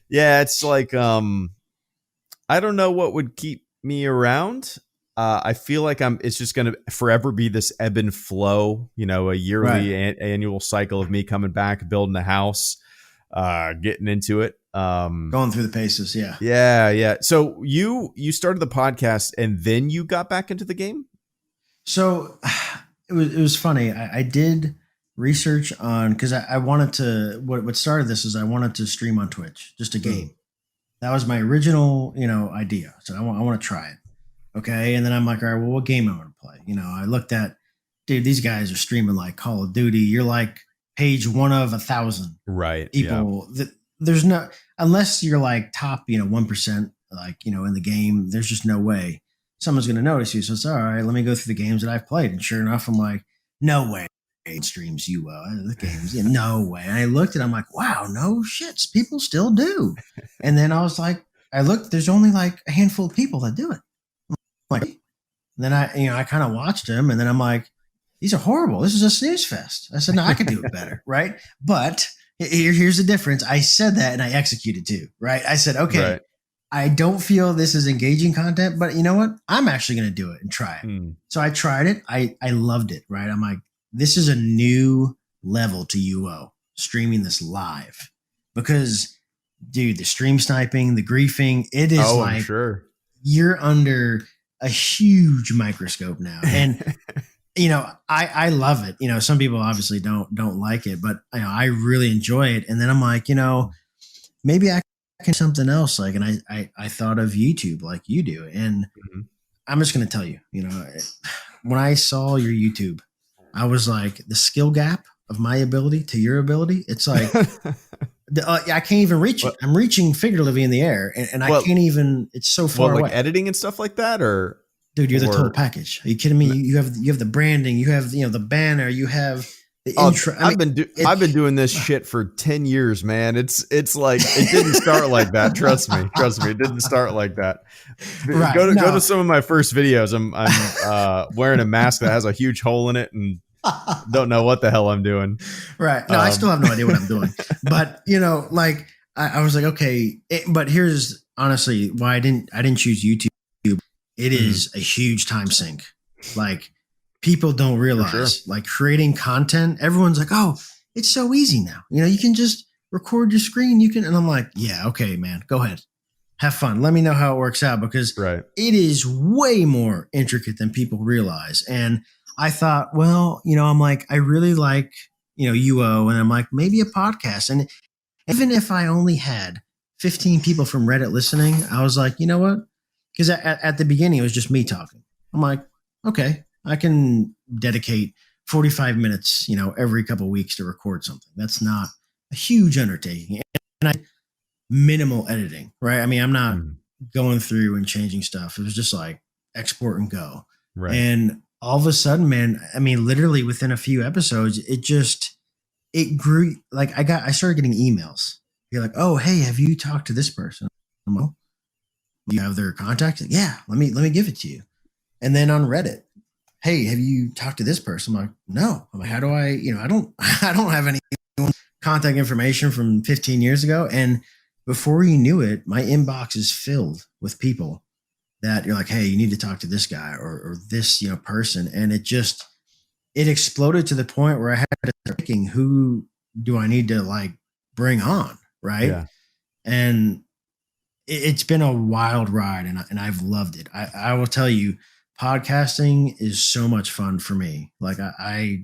S3: it's like, I don't know what would keep me around. I feel like it's just going to forever be this ebb and flow, a yearly annual cycle of me coming back, building a house, getting into it.
S2: Going through the paces. Yeah.
S3: Yeah. So you started the podcast and then you got back into the game?
S2: So it was funny. I did research on, because I wanted to, what started this is I wanted to stream on Twitch, just a game. That was my original, idea. So I want to try it. Okay. And then I'm like, all right, well, what game I want to play? I looked at, dude, these guys are streaming like Call of Duty. You're like page 1 of 1,000 people. Yeah. There's no, unless you're like top, 1%, like, in the game, there's just no way someone's going to notice you. So it's all right. Let me go through the games that I've played. And sure enough, I'm like, no way it streams you the games. Yeah, no way. And I looked and I'm like, wow, no shits. People still do. And then I was like, I looked, there's only like a handful of people that do it. Like, then I kind of watched them and then I'm like, these are horrible. This is a snooze fest. I said, no, I could do it better. Right. But here's the difference. I said that and I executed too. Right. I said, okay, I don't feel this is engaging content, but you know what? I'm actually going to do it and try it. So I tried it. I loved it. Right. I'm like, this is a new level to UO streaming this live because dude, the stream sniping, the griefing, it is you're under a huge microscope now. And, I love it. Some people obviously don't like it, but I really enjoy it. And then I'm like, maybe I can do something else. Like, and I thought of YouTube like you do. And I'm just going to tell you, when I saw your YouTube, I was like, the skill gap of my ability to your ability, it's like, I can't even reach it. I'm reaching figuratively in the air and I can't even, it's so far away.
S3: Like editing and stuff like that or?
S2: Dude, you're the total package. Are you kidding me? You have the branding, you have, the banner, you have the intro.
S3: I've been doing this shit for 10 years, man. It's like, it didn't start like that. Trust me. It didn't start like that. Right. Go to some of my first videos. I'm wearing a mask that has a huge hole in it and don't know what the hell I'm doing.
S2: Right. No, I still have no idea what I'm doing. But like I was like, okay, but here's honestly why I didn't choose YouTube. It is a huge time sink. Like people don't realize like creating content. Everyone's like, oh, it's so easy now. You can just record your screen. And I'm like, yeah, okay, man, go ahead. Have fun. Let me know how it works out because it is way more intricate than people realize. And I thought, well, I'm like, I really like, UO and I'm like, maybe a podcast. And even if I only had 15 people from Reddit listening, I was like, you know what? Because at the beginning, it was just me talking. I'm like, okay, I can dedicate 45 minutes, every couple of weeks to record something. That's not a huge undertaking. And minimal editing, right? I mean, I'm not going through and changing stuff. It was just like export and go. Right. And all of a sudden, man, I mean, literally within a few episodes, it grew. Like I started getting emails. You're like, oh, hey, have you talked to this person? I'm like, you have their contact? Like, yeah, let me give it to you. And then on Reddit, hey, have you talked to this person? I'm like, no. I'm like, how do I, I don't have any contact information from 15 years ago. And before you knew it, my inbox is filled with people that you're like, hey, you need to talk to this guy or this, person. And it exploded to the point where I had to start thinking, who do I need to like bring on? Right. Yeah. And it's been a wild ride and I've loved it. I will tell you, podcasting is so much fun for me. Like I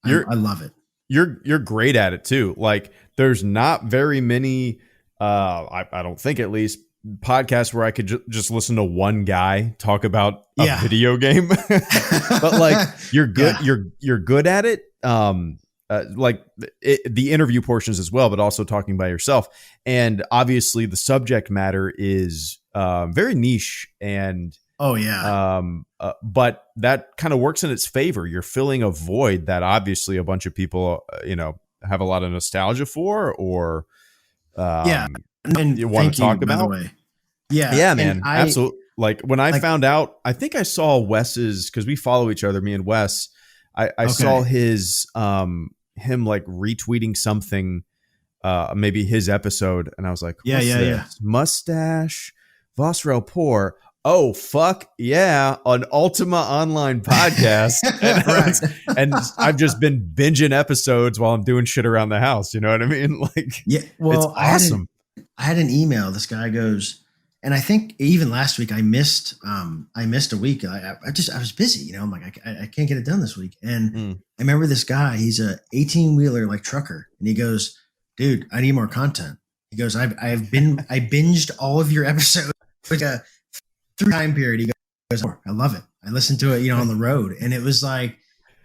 S2: love it.
S3: You're great at it too. Like there's not very many, I don't think at least, podcasts where I could just listen to one guy talk about a video game. But like you're good. Yeah. You're good at it. Like the interview portions as well, but also talking by yourself. And obviously the subject matter is very niche and but that kind of works in its favor. You're filling a void that obviously a bunch of people, have a lot of nostalgia for or
S2: and
S3: you want to talk about.
S2: By the way.
S3: Yeah, man. Absolutely. Like when I found out, I think I saw Wes's, because we follow each other, me and Wes. I saw his him like retweeting something, maybe his episode, and I was like, yeah. Mustache, Vas Rel Por. oh, fuck yeah, an Ultima Online podcast. And I've just been binging episodes while I'm doing shit around the house. You know what I mean? Like,
S2: yeah, well,
S3: it's awesome.
S2: I had an email. This guy goes, and I think even last week I missed a week. I was busy, you know, I'm like, I can't get it done this week. And I remember this guy, he's a 18-wheeler like trucker. And he goes, dude, I need more content. He goes, I binged all of your episodes like a 3 time period. He goes, I love it. I listened to it, you know, on the road. And it was like,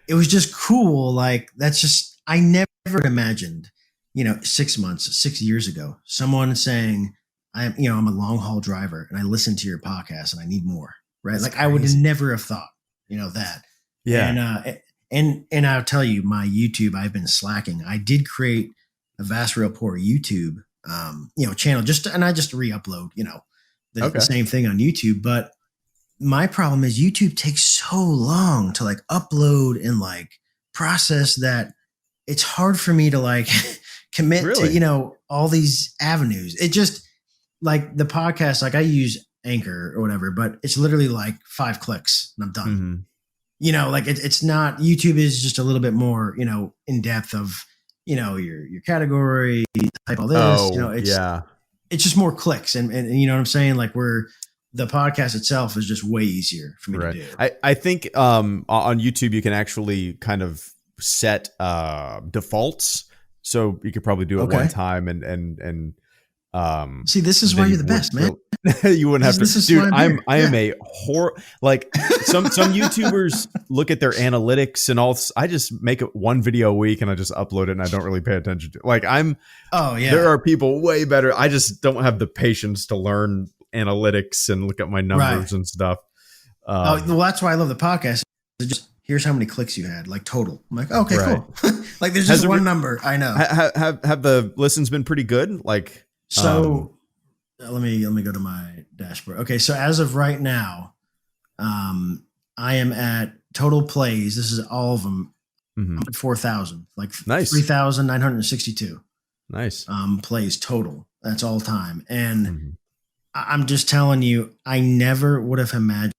S2: it was just cool. Like, that's just, I never imagined, you know, 6 years ago, someone saying, I'm a long haul driver and I listen to your podcast and I need more, right? That's like crazy. I would never have thought, you know, that.
S3: Yeah.
S2: And I'll tell you, my YouTube, I've been slacking. I did create a Vas Rel Por YouTube, channel I just re-upload, you know, the same thing on YouTube. But my problem is YouTube takes so long to like upload and like process that it's hard for me to like commit to, you know, all these avenues. It just like the podcast, like I use Anchor or whatever, but it's literally like 5 clicks and I'm done. Mm-hmm. You know, like it's not, YouTube is just a little bit more, you know, in depth of, you know, your category, type all this, you know, it's just more clicks. And you know what I'm saying? Like the podcast itself is just way easier for me to do.
S3: I think on YouTube, you can actually kind of set defaults. So you could probably do it one time and
S2: see, this is why you're the best, man.
S3: You wouldn't have to, dude. I am a like some YouTubers look at their analytics and all. I just make it 1 video a week and I just upload it and I don't really pay attention to it. Like there are people way better. I just don't have the patience to learn analytics and look at my numbers and stuff.
S2: Well, that's why I love the podcast. Just here's how many clicks you had, like total. I'm like, okay, cool. Like there's just one number. I know.
S3: Have the listens been pretty good? Like.
S2: So let me go to my dashboard. Okay, so as of right now, I am at total plays. This is all of them. I'm at 4,000, like nice. 3,962.
S3: Nice.
S2: Plays total. That's all time. And I'm just telling you, I never would have imagined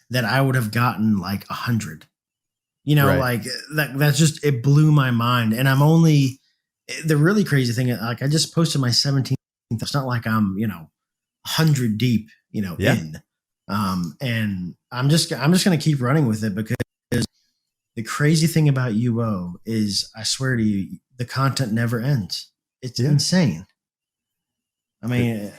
S2: that I would have gotten like 100. You know, like that's just, it blew my mind. And I'm only. The really crazy thing, like I just posted my 17th. It's not like I'm, you know, 100 deep, you know, in. And I'm just going to keep running with it because the crazy thing about UO is, I swear to you, the content never ends. It's insane. I mean,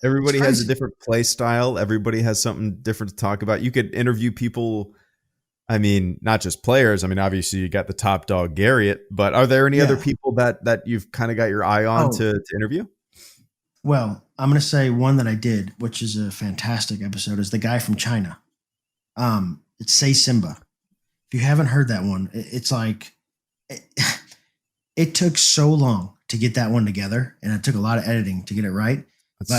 S3: everybody has a different play style. Everybody has something different to talk about. You could interview people. I mean, not just players. I mean, obviously you got the top dog Garriott, but are there any other people that you've kind of got your eye on to interview?
S2: Well, I'm going to say one that I did, which is a fantastic episode, is the guy from China. It's Say Simba. If you haven't heard that one, it's like, it took so long to get that one together, and it took a lot of editing to get it right.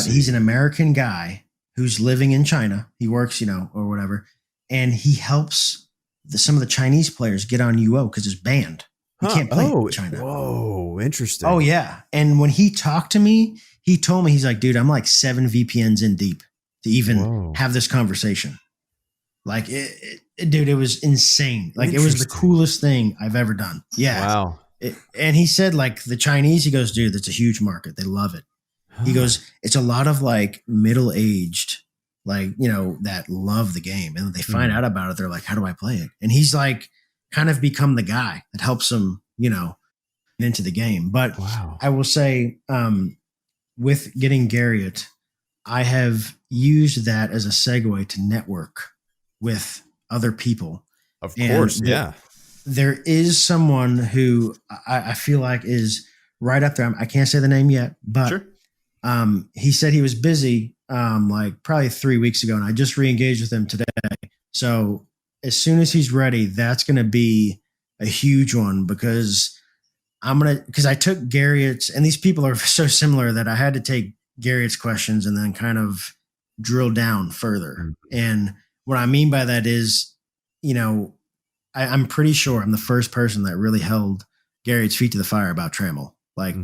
S2: He's an American guy who's living in China. He works, you know, or whatever, and he helps some of the Chinese players get on UO because it's banned. You can't play in China.
S3: Whoa, interesting.
S2: Oh, yeah. And when he talked to me, he told me, he's like, dude, I'm like 7 VPNs in deep to even have this conversation. Like, dude, it was insane. Like, it was the coolest thing I've ever done. Yeah.
S3: Wow.
S2: And he said, like, the Chinese, he goes, dude, that's a huge market. They love it. He goes, it's a lot of like middle-aged, like, you know, that love the game. And when they find out about it, they're like, how do I play it? And he's like, kind of become the guy that helps them, you know, into the game. But I will say, with getting Garriott, I have used that as a segue to network with other people.
S3: Of course.
S2: There is someone who I feel like is right up there. I can't say the name yet, but he said he was busy like probably 3 weeks ago, and I just re-engaged with him today. So as soon as he's ready, that's going to be a huge one because I took Garriott's, and these people are so similar that I had to take Garriott's questions and then kind of drill down further. And what I mean by that is, you know, I'm pretty sure I'm the first person that really held Garriott's feet to the fire about Trammel. Like,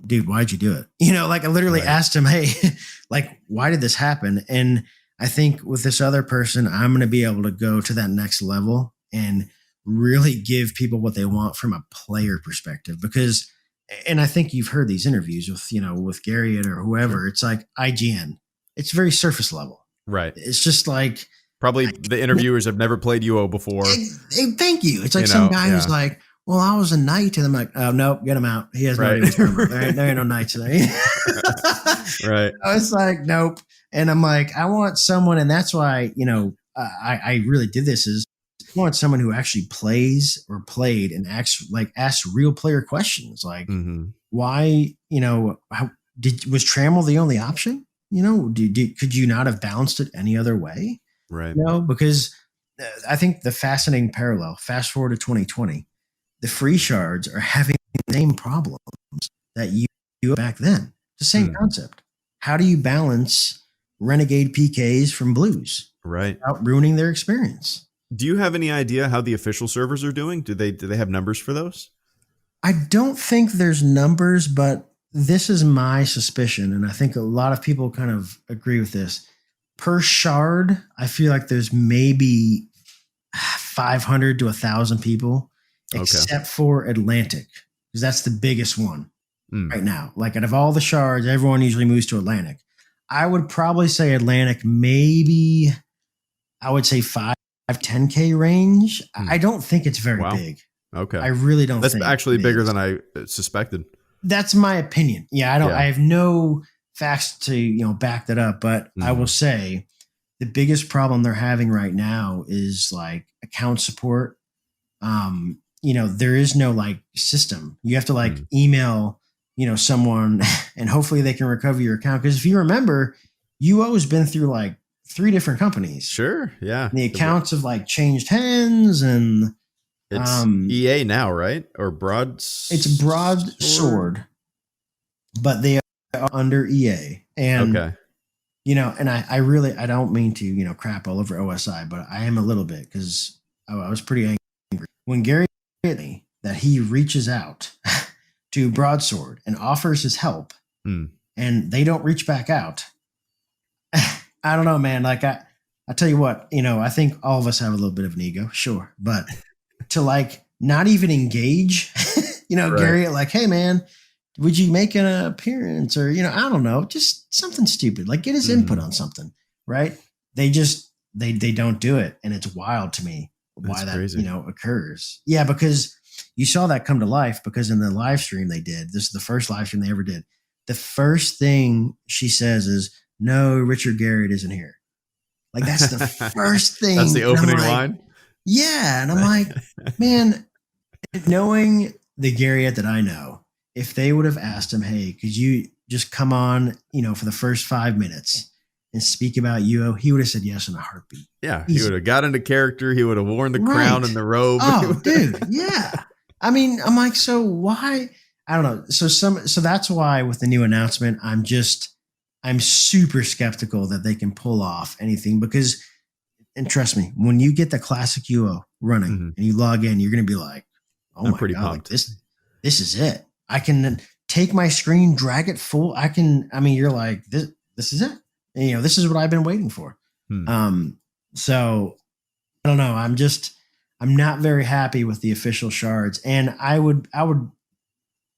S2: dude, why'd you do it? Like I literally asked him, hey, like, why did this happen? And I think with this other person, I'm going to be able to go to that next level and really give people what they want from a player perspective. Because, and I think you've heard these interviews with, with Garriott or whoever, it's like IGN. It's very surface level.
S3: Right.
S2: It's just like.
S3: Probably the interviewers have never played UO before.
S2: Thank you. It's like some guy who's like, well, I was a knight. And I'm like, oh, nope, get him out. He has no idea what's going on. There ain't no knights today.
S3: Right.
S2: I was like, nope. And I'm like, I want someone, and that's why, I really did this, is I want someone who actually plays or played and asks real player questions. Like, why, was Trammel the only option? Could you not have balanced it any other way?
S3: Right.
S2: Because I think the fascinating parallel, fast forward to 2020, the free shards are having the same problems that you back then. The same concept. How do you balance renegade PKs from blues?
S3: Right.
S2: Without ruining their experience.
S3: Do you have any idea how the official servers are doing? Do they have numbers for those?
S2: I don't think there's numbers, but this is my suspicion. And I think a lot of people kind of agree with this. Per shard, I feel like there's maybe 500 to 1,000 people, except for Atlantic, because that's the biggest one right now. Like out of all the shards, everyone usually moves to Atlantic. I would probably say Atlantic, maybe I would say 5-10K range. I don't think it's very big.
S3: Okay.
S2: I really don't
S3: think
S2: that's
S3: actually bigger than I suspected.
S2: That's my opinion. Yeah, I have no facts to back that up, but I will say the biggest problem they're having right now is like account support. There is no like system. You have to like email someone and hopefully they can recover your account, because if you remember, UO has been through like 3 different companies.
S3: Sure. Yeah.
S2: And the accounts have like changed hands, and
S3: it's EA now, right? Or
S2: it's Broadsword, but they are under EA. And, and I don't mean to, crap all over OSI, but I am a little bit, because I was pretty angry when Gary hit me that he reaches out to Broadsword and offers his help and they don't reach back out. I don't know, man. Like I tell you what, I think all of us have a little bit of an ego, sure. But to like not even engage, Garriott, like, hey man, would you make an appearance? Or, I don't know, just something stupid, like get his input on something, right? They don't do it. And it's wild to me why that, crazy. Occurs. Yeah, because you saw that come to life, because in the live stream they did, this is the first live stream they ever did. The first thing she says is, no, Richard Garriott isn't here. Like that's the first thing.
S3: That's the opening line.
S2: Yeah. And I'm like, man, knowing the Garriott that I know, if they would have asked him, hey, could you just come on, for the first 5 minutes and speak about UO, he would have said yes in a heartbeat.
S3: Yeah. He would have got into character. He would have worn the crown and the robe.
S2: Oh, dude. Yeah. I mean, I'm like, so why? I don't know. So that's why with the new announcement, I'm super skeptical that they can pull off anything, because, and trust me, when you get the classic UO running and you log in, you're going to be like, oh my God, like this is it. I can take my screen, drag it full. You're like, this is it. And, this is what I've been waiting for. So I don't know. I'm not very happy with the official shards, and I would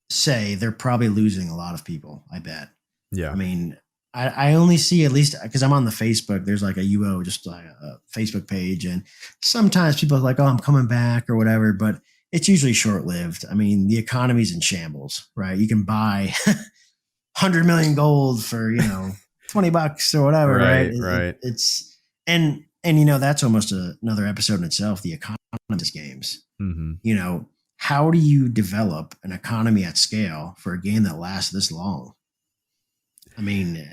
S2: say they're probably losing a lot of people. I bet. Yeah. I mean, I only see, at least because I'm on the Facebook, there's like a UO, just like a Facebook page. And sometimes people are like, oh, I'm coming back or whatever, but it's usually short lived. I mean, the economy's in shambles, right? You can buy 100 million gold for, $20 or whatever. Right. It's, and that's almost another episode in itself, the economy of these games. How do you develop an economy at scale for a game that lasts this long? I mean,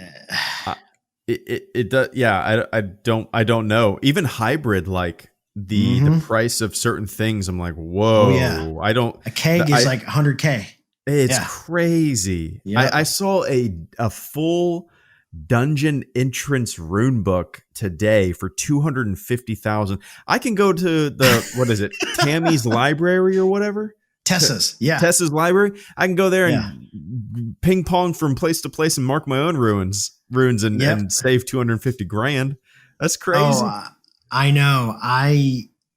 S3: it does. Yeah. I don't know. Even hybrid, like the price of certain things. I'm like, whoa, I don't,
S2: a keg is like 100K.
S3: It's crazy. Yep. I saw a full dungeon entrance rune book today for 250,000. I can go to the, what is it? Tammy's library or whatever.
S2: Tessa's
S3: library. I can go there and ping pong from place to place and mark my own runes and save 250 grand. That's crazy.
S2: I know.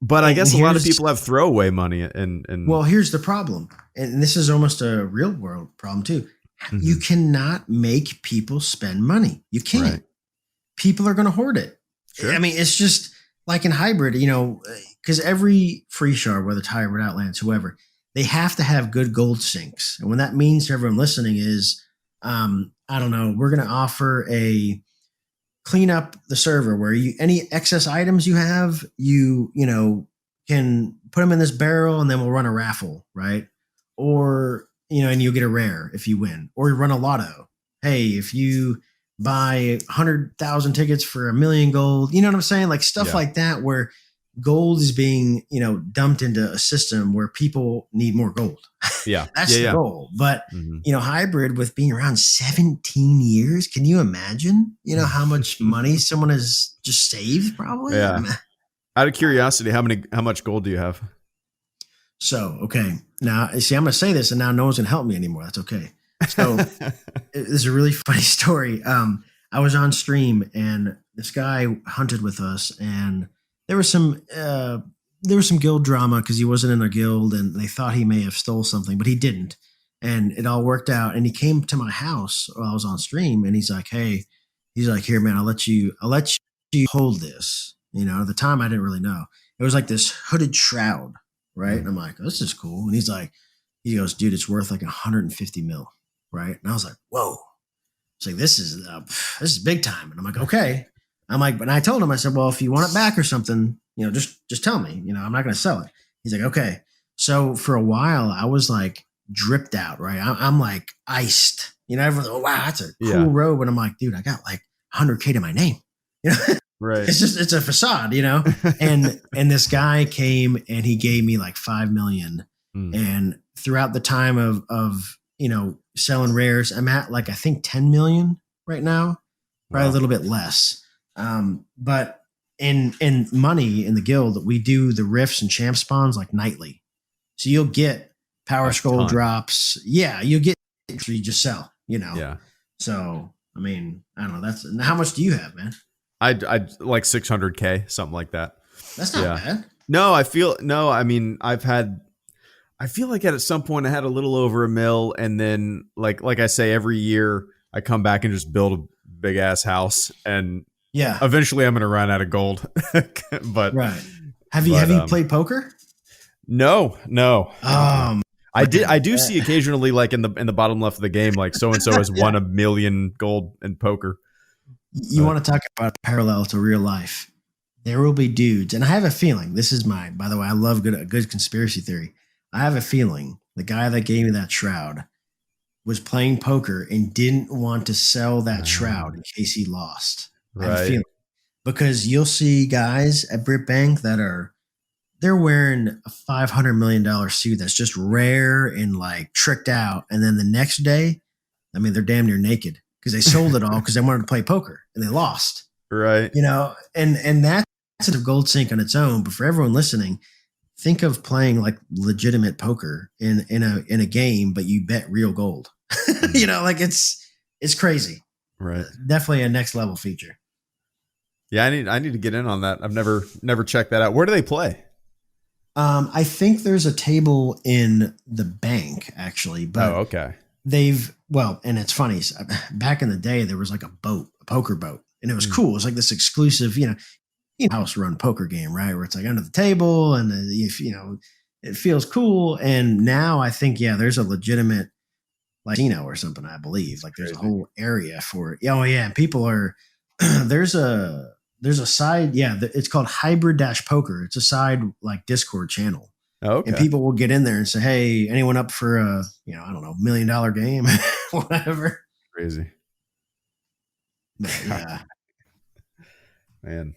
S3: But I guess a lot of people have throwaway money. And
S2: well, here's the problem. And this is almost a real world problem too. Mm-hmm. You cannot make people spend money. You can't. Right. People are going to hoard it. Sure. I mean, it's just like in hybrid, because every free shard, whether it's hybrid, Outlands, whoever, they have to have good gold sinks. And what that means to everyone listening is, I don't know, we're going to offer a clean up the server where any excess items you have, you can put them in this barrel and then we'll run a raffle, right? Or, and you'll get a rare if you win, or you run a lotto. Hey, if you buy 100,000 tickets for $1 million gold, you know what I'm saying? Like stuff like that, where gold is being, dumped into a system where people need more gold.
S3: Yeah.
S2: That's the goal. But, hybrid with being around 17 years, can you imagine, how much money someone has just saved probably?
S3: Yeah. Out of curiosity, how much gold do you have?
S2: So, okay. Now, see, I'm going to say this and now no one's going to help me anymore. That's okay. So this is a really funny story. I was on stream and this guy hunted with us, and there was some guild drama because he wasn't in a guild and they thought he may have stole something, but he didn't. And it all worked out. And he came to my house while I was on stream, and he's like, "Hey," he's like, "Here, man, I'll let you hold this." At the time I didn't really know. It was like this hooded shroud, right? And I'm like, "This is cool." And he goes, "Dude, it's worth like 150 mil." Right. And I was like, "Whoa." It's like, this is big time. And I'm like, "Okay." I'm like, but I told him, I said, "Well, if you want it back or something, just tell me, I'm not going to sell it." He's like, "Okay." So for a while I was like dripped out, right? I'm like iced, everyone's like, "Oh, wow, that's a cool robe." And I'm like, "Dude, I got like 100K to my name."
S3: Right.
S2: It's a facade, and this guy came and he gave me like 5 million. And throughout the time of selling rares, I'm at like, I think 10 million right now, probably a little bit less. But in money in the guild, we do the rifts and champ spawns like nightly. So you'll get power scroll drops. Yeah. You'll get, you just sell, Yeah. So, I mean, I don't know. How much do you have, man?
S3: I'd like 600K, something like that.
S2: That's not bad.
S3: No, I feel like at some point I had a little over $1 million, and then like I say, every year I come back and just build a big ass house, and eventually I'm going to run out of gold. But
S2: right. Have you played poker?
S3: No. I do see occasionally, like in the bottom left of the game, like so and so has won $1 million gold in poker.
S2: You want to talk about parallel to real life? There will be dudes, and I have a feeling this is by the way, I love a good conspiracy theory. I have a feeling the guy that gave me that shroud was playing poker and didn't want to sell that shroud in case he lost. Right. I have a feeling, because you'll see guys at Brit Bank that they're wearing a $500 million suit that's just rare and like tricked out, and then the next day, I mean, they're damn near naked because they sold it all because they wanted to play poker and they lost.
S3: Right.
S2: And that's a gold sink on its own. But for everyone listening, think of playing like legitimate poker in a game, but you bet real gold. Like it's crazy.
S3: Right.
S2: Definitely a next level feature.
S3: Yeah, I need to get in on that. I've never checked that out. Where do they play?
S2: I think there's a table in the bank actually, but
S3: okay.
S2: And it's funny. Back in the day, there was like a poker boat, and it was cool. It was like this exclusive, house run poker game, right? Where it's like under the table and it feels cool. And now I think, there's a legitimate like casino or something, I believe. Like there's a whole area for it. Oh yeah. And people are, there's a side. Yeah. It's called Hybrid Poker. It's a side like Discord channel.
S3: Okay.
S2: And people will get in there and say, "Hey, anyone up for a, I don't know, $1 million game?" Whatever.
S3: Crazy.
S2: But, yeah.
S3: Man.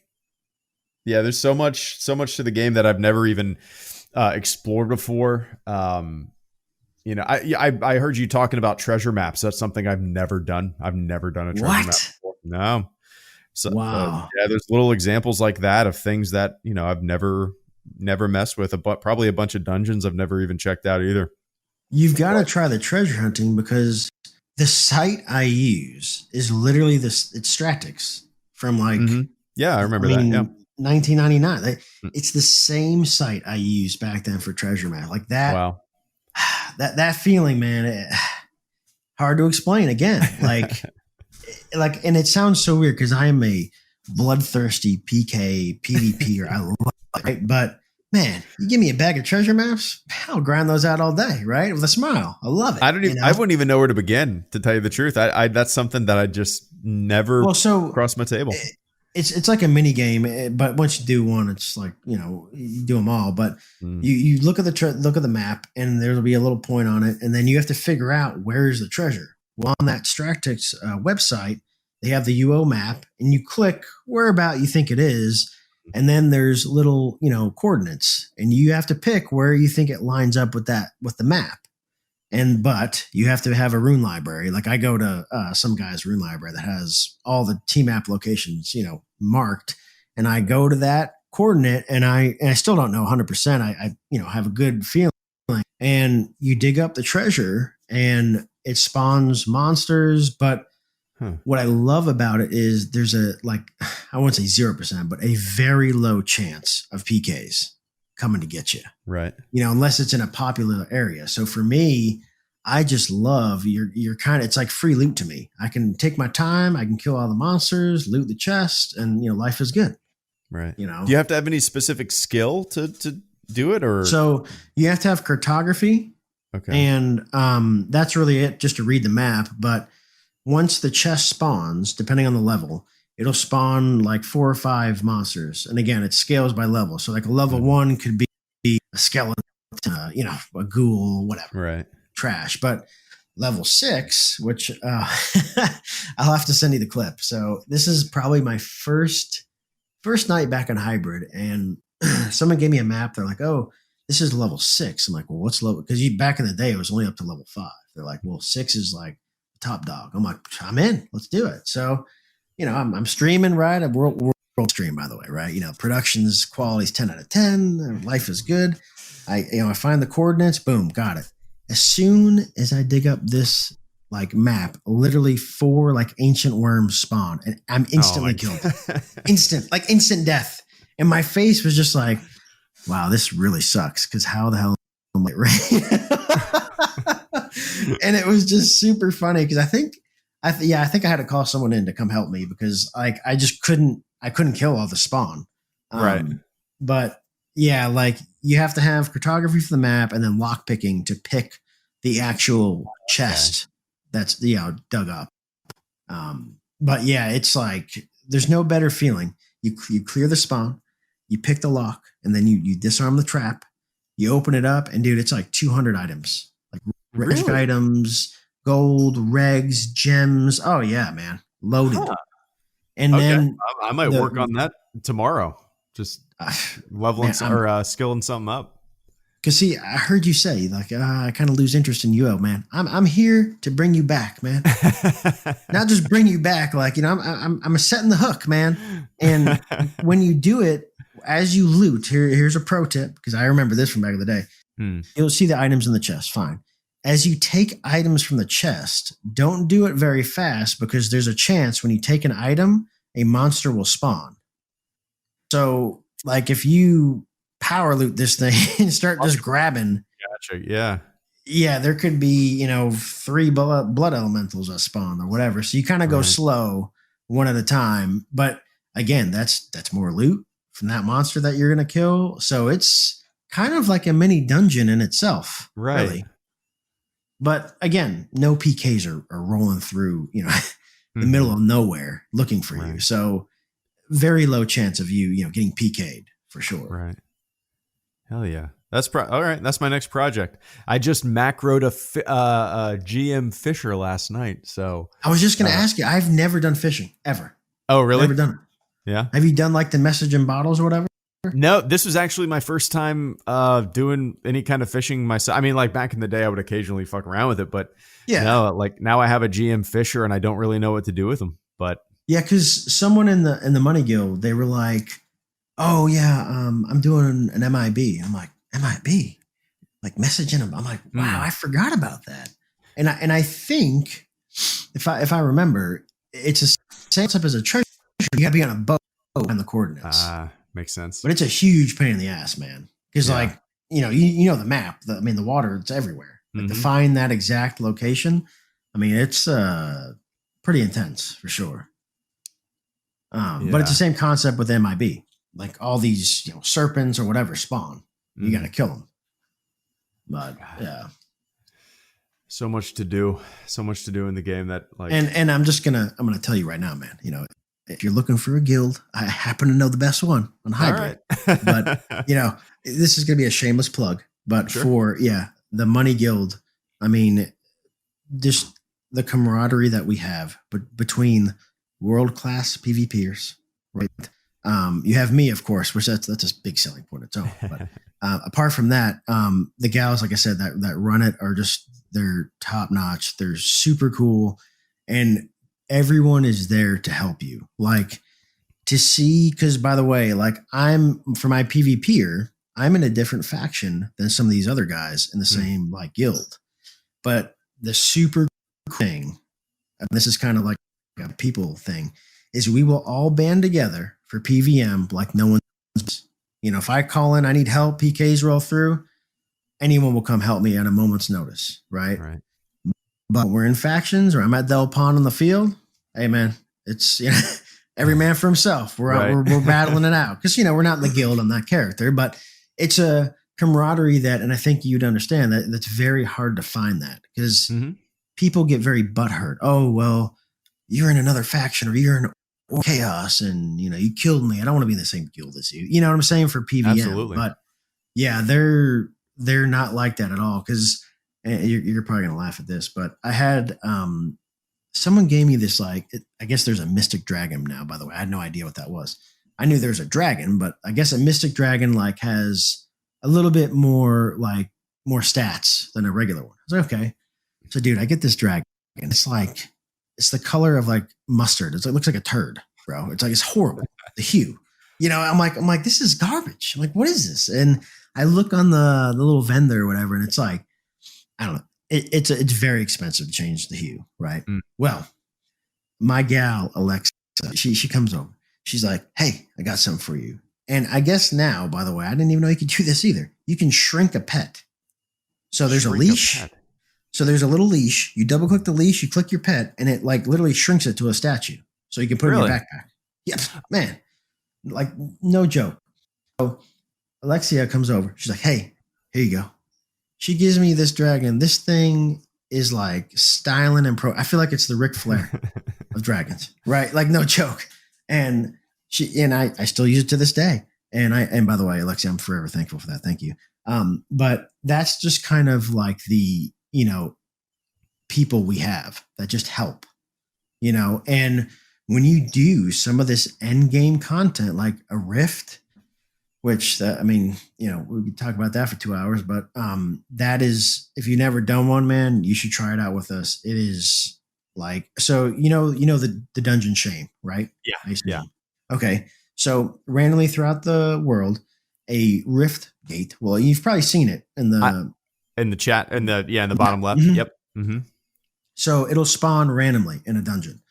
S3: Yeah, there's so much to the game that I've never even explored before. I heard you talking about treasure maps. That's something I've never done. I've never done a treasure map before. No. So,
S2: wow.
S3: There's little examples like that of things that, I've never messed with, but probably a bunch of dungeons I've never even checked out either.
S2: You've got to try the treasure hunting because the site I use is literally it's Stratix from like,
S3: yeah, I remember that. Yeah.
S2: 1999. It's the same site I used back then for treasure map. Like that.
S3: Wow.
S2: That feeling, man, hard to explain again. Like, and it sounds so weird because I am a bloodthirsty PK PvPer. I love it, right? But man, you give me a bag of treasure maps, I'll grind those out all day, right? With a smile. I love it.
S3: I wouldn't even know where to begin, to tell you the truth. I that's something that I just never crossed my table.
S2: It's like a mini game, but once you do one, it's like, you do them all. But you look at the map, and there'll be a little point on it, and then you have to figure out where's the treasure. Well, on that Stratix website, they have the UO map, and you click whereabout you think it is, and then there's little coordinates, and you have to pick where you think it lines up with the map. But you have to have a rune library. Like I go to some guy's rune library that has all the T-map locations, marked. And I go to that coordinate and I still don't know 100%. I have a good feeling. And you dig up the treasure and it spawns monsters. But what I love about it is there's I won't say 0%, but a very low chance of PKs coming to get you.
S3: Right.
S2: Unless it's in a popular area. So for me, I just love you're kind of, it's like free loot to me. I can take my time. I can kill all the monsters, loot the chest, and life is good.
S3: Right. Do you have to have any specific skill to do it, or?
S2: So you have to have cartography. Okay. And that's really it, just to read the map. But once the chest spawns, depending on the level, it'll spawn like 4 or 5 monsters. And again, it scales by level. So like a level 1 could be a skeleton, a ghoul, whatever.
S3: Right.
S2: Trash. But level 6, which I'll have to send you the clip. So this is probably my first night back on hybrid. And someone gave me a map. They're like, oh, this is level 6. I'm like, well, what's level? Because back in the day, it was only up to level 5. They're like, well, 6 is like top dog. I'm like, I'm in. Let's do it. So I'm streaming, right? A world stream, by the way, right? Production's quality is 10 out of 10. Life is good. I find the coordinates, boom, got it. As soon as I dig up this map, literally 4 ancient worms spawn, and I'm instantly killed. Instant death. And my face was just like, wow, this really sucks. Because how the hell am I right? And it was just super funny because I think I had to call someone in to come help me because I couldn't kill all the spawn.
S3: Right.
S2: But yeah, you have to have cartography for the map and then lock picking to pick the actual chest that's dug up. But yeah, it's there's no better feeling. You clear the spawn, you pick the lock, and then you disarm the trap. You open it up, and dude, it's 200 items, rich items, gold, regs, gems. Oh yeah, man, loaded. Huh. And then
S3: I might work on that tomorrow. Just leveling or skilling something up.
S2: Because see, I heard you say I kind of lose interest in UO, man. I'm here to bring you back, man. Not just bring you back, I'm setting the hook, man. And when you do it, as you loot, here's a pro tip because I remember this from back in the day. You'll see the items in the chest, fine. As you take items from the chest, don't do it very fast because there's a chance when you take an item, a monster will spawn. So, if you power loot this thing and start just grabbing.
S3: Gotcha. Yeah.
S2: Yeah, there could be, 3 blood elementals that spawn or whatever. So you kind of go slow one at a time. But again, that's more loot from that monster that you're going to kill. So it's kind of like a mini dungeon in itself.
S3: Right.
S2: Really. But again, no PKs are rolling through, the middle of nowhere looking for you. So very low chance of you, getting PK'd for sure.
S3: Right. Hell yeah. That's all right. That's my next project. I just macroed a GM Fisher last night. So
S2: I was just going to ask you, I've never done fishing ever.
S3: Oh, really?
S2: Never done it.
S3: Yeah.
S2: Have you done the message in bottles or whatever?
S3: No, this was actually my first time doing any kind of fishing myself. I mean, back in the day, I would occasionally fuck around with it, but no, now I have a GM Fisher and I don't really know what to do with them. But
S2: yeah, because someone in the Money Guild, they were like, "Oh yeah, I'm doing an MIB." I'm like, "MIB? like messaging them. I'm like, wow, I forgot about that. And I think if I remember, it's the same concept as a treasure. You got to be on a boat and the coordinates.
S3: Makes sense.
S2: But it's a huge pain in the ass, man. Because like, you know the map. The water, it's everywhere. Like to find that exact location, I mean, it's pretty intense for sure. But it's the same concept with MIB. Like all these, serpents or whatever spawn. You got to kill them. But yeah.
S3: So much to do in the game that like,
S2: and I'm gonna tell you right now, man, if you're looking for a guild, I happen to know the best one on Hybrid, but this is going to be a shameless plug, but for the money guild, I mean, just the camaraderie that we have, but between world-class PvPers, right? You have me, of course, which that's a big selling point its own. But apart from that, the gals, like I said, that run it are just, they're top notch. They're super cool. And everyone is there to help you. Like to see, because by the way, like for my PvPer, I'm in a different faction than some of these other guys in the same like guild. But the super cool thing, and this is kind of like a people thing, is we will all band together for PVM like no one's. If I call in, I need help, PKs roll through, anyone will come help me at a moment's notice, right? But we're in factions, or I'm at Del Pond on the field. Hey, man, it's every man for himself. We're battling it out because we're not in the guild. I'm that character, but it's a camaraderie that, and I think you'd understand that's very hard to find that because people get very butthurt. Oh, well, you're in another faction, or you're in chaos, and you killed me. I don't want to be in the same guild as you. You know what I'm saying? For PVM, absolutely. But yeah, they're not like that at all. Because you're probably gonna laugh at this, but I had someone gave me this I guess there's a mystic dragon now. By the way, I had no idea what that was. I knew there's a dragon, but I guess a mystic dragon has a little bit more more stats than a regular one. I was like, okay. So dude, I get this dragon. It's the color of mustard. It looks like a turd, bro. It's horrible. The hue. I'm like, this is garbage. I'm like, what is this? And I look on the little vendor or whatever, and it's I don't know. It's very expensive to change the hue, right? Well, my gal Alexa, she comes over. She's like, hey, I got something for you. And I guess now, by the way, I didn't even know you could do this either. You can shrink a pet. So there's a leash. So there's a little leash. You double click the leash, you click your pet, and it literally shrinks it to a statue. So you can put it in your backpack. Yep, man. No joke. So Alexia comes over. She's like, hey, here you go. She gives me this dragon. This thing is styling and pro. I feel like it's the Ric Flair of dragons, right? No joke. And I still use it to this day. And by the way, Alexia, I'm forever thankful for that. Thank you. But that's just kind of the people we have that just help, and when you do some of this end game content, like a rift, which we could talk about that for 2 hours, but that is, if you've never done one, man, you should try it out with us. It is the dungeon shame, right? Yeah. Okay. So randomly throughout the world, a rift gate. Well, you've probably seen it in the
S3: chat, in the bottom left. Yep.
S2: So it'll spawn randomly in a dungeon.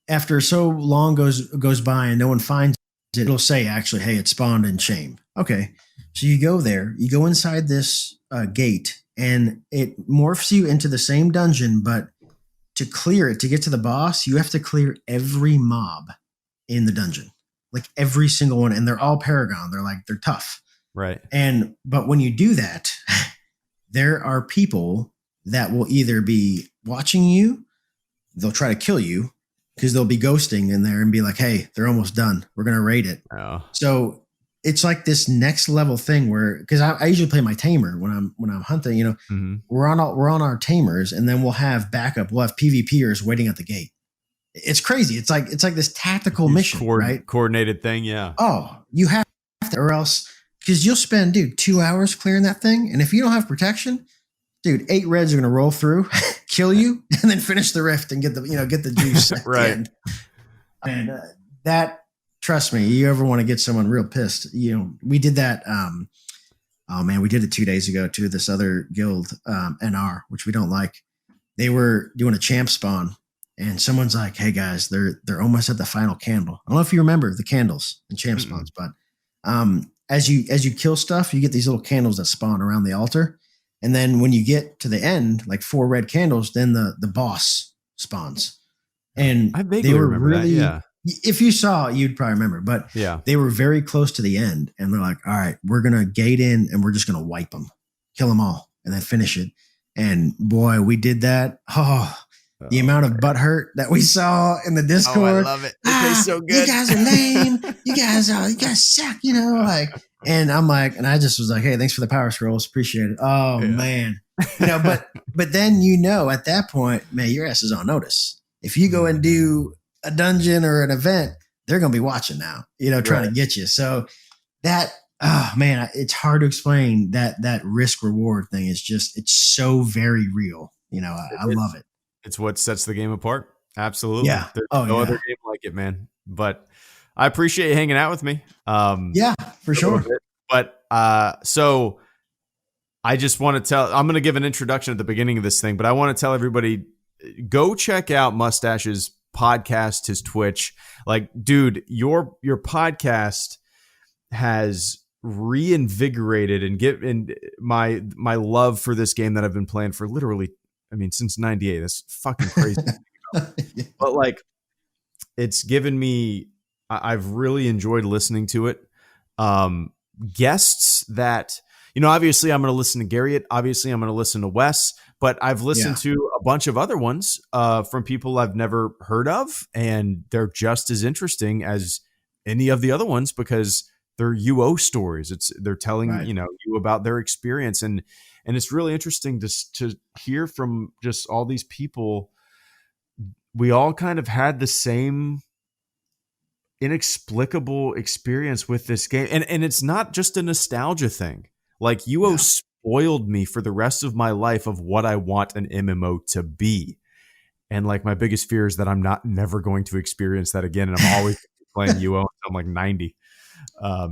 S2: After so long goes by and no one finds it, it'll say actually, hey, it spawned in shame. Okay. So you go there, you go inside this gate, and it morphs you into the same dungeon, but to clear it, to get to the boss, you have to clear every mob in the dungeon. Every single one. And they're all Paragon. They're tough.
S3: Right.
S2: But when you do that, there are people that will either be watching you, they'll try to kill you because they'll be ghosting in there and be like, hey, they're almost done. We're going to raid it. Oh. So it's this next level thing where, because I usually play my tamer when I'm hunting, we're on our tamers, and then we'll have backup. We'll have PvPers waiting at the gate. It's crazy. It's like this tactical mission, right?
S3: Coordinated thing. Yeah.
S2: Oh, you have to, or else, because you'll spend, 2 hours clearing that thing. And if you don't have protection, 8 reds are going to roll through, kill you, and then finish the rift and get the juice.
S3: Right.
S2: And that, trust me, you ever want to get someone real pissed, we did that. Oh man, we did it 2 days ago to this other guild, NR, which we don't like. They were doing a champ spawn, and someone's like, "Hey guys, they're almost at the final candle." I don't know if you remember the candles in champ spawns, but as you kill stuff, you get these little candles that spawn around the altar, and then when you get to the end, like 4 red candles, then the boss spawns. And
S3: I vaguely remember really, that, yeah.
S2: If you saw, you'd probably remember, but
S3: yeah,
S2: they were very close to the end, and they're like, "All right, we're gonna gate in, and we're just gonna wipe them, kill them all, and then finish it." And boy, we did that. Oh, the amount of butt hurt that we saw in the Discord.
S3: Oh, I love it. It tastes so good.
S2: You guys are lame. you guys suck. Like, and I'm like, and I just was like, "Hey, thanks for the power scrolls, appreciate it." Oh man, but then at that point, man, your ass is on notice. If you go and do a dungeon or an event, they're going to be watching now, trying to get you. So that, oh man, it's hard to explain that risk reward thing is just, it's so very real. I love it.
S3: It's what sets the game apart. Absolutely.
S2: Yeah.
S3: There's no other game like it, man. But I appreciate you hanging out with me.
S2: Yeah, for sure.
S3: But so I just want to I'm going to give an introduction at the beginning of this thing, but I want to tell everybody, go check out Mustache's podcast, his Twitch. Like, dude, your podcast has reinvigorated and given my love for this game that I've been playing for literally, since 98. That's fucking crazy. But like, it's given me, I've really enjoyed listening to it. Guests that, obviously I'm going to listen to Garriott. Obviously I'm going to listen to Wes, but I've listened to a bunch of other ones from people I've never heard of, and they're just as interesting as any of the other ones because they're UO stories. They're telling you about their experience, and it's really interesting to hear from just all these people. We all kind of had the same inexplicable experience with this game, and it's not just a nostalgia thing. Like UO spoiled me for the rest of my life of what I want an MMO to be. And like my biggest fear is that I'm never going to experience that again. And I'm always playing UO until I'm like 90.
S2: I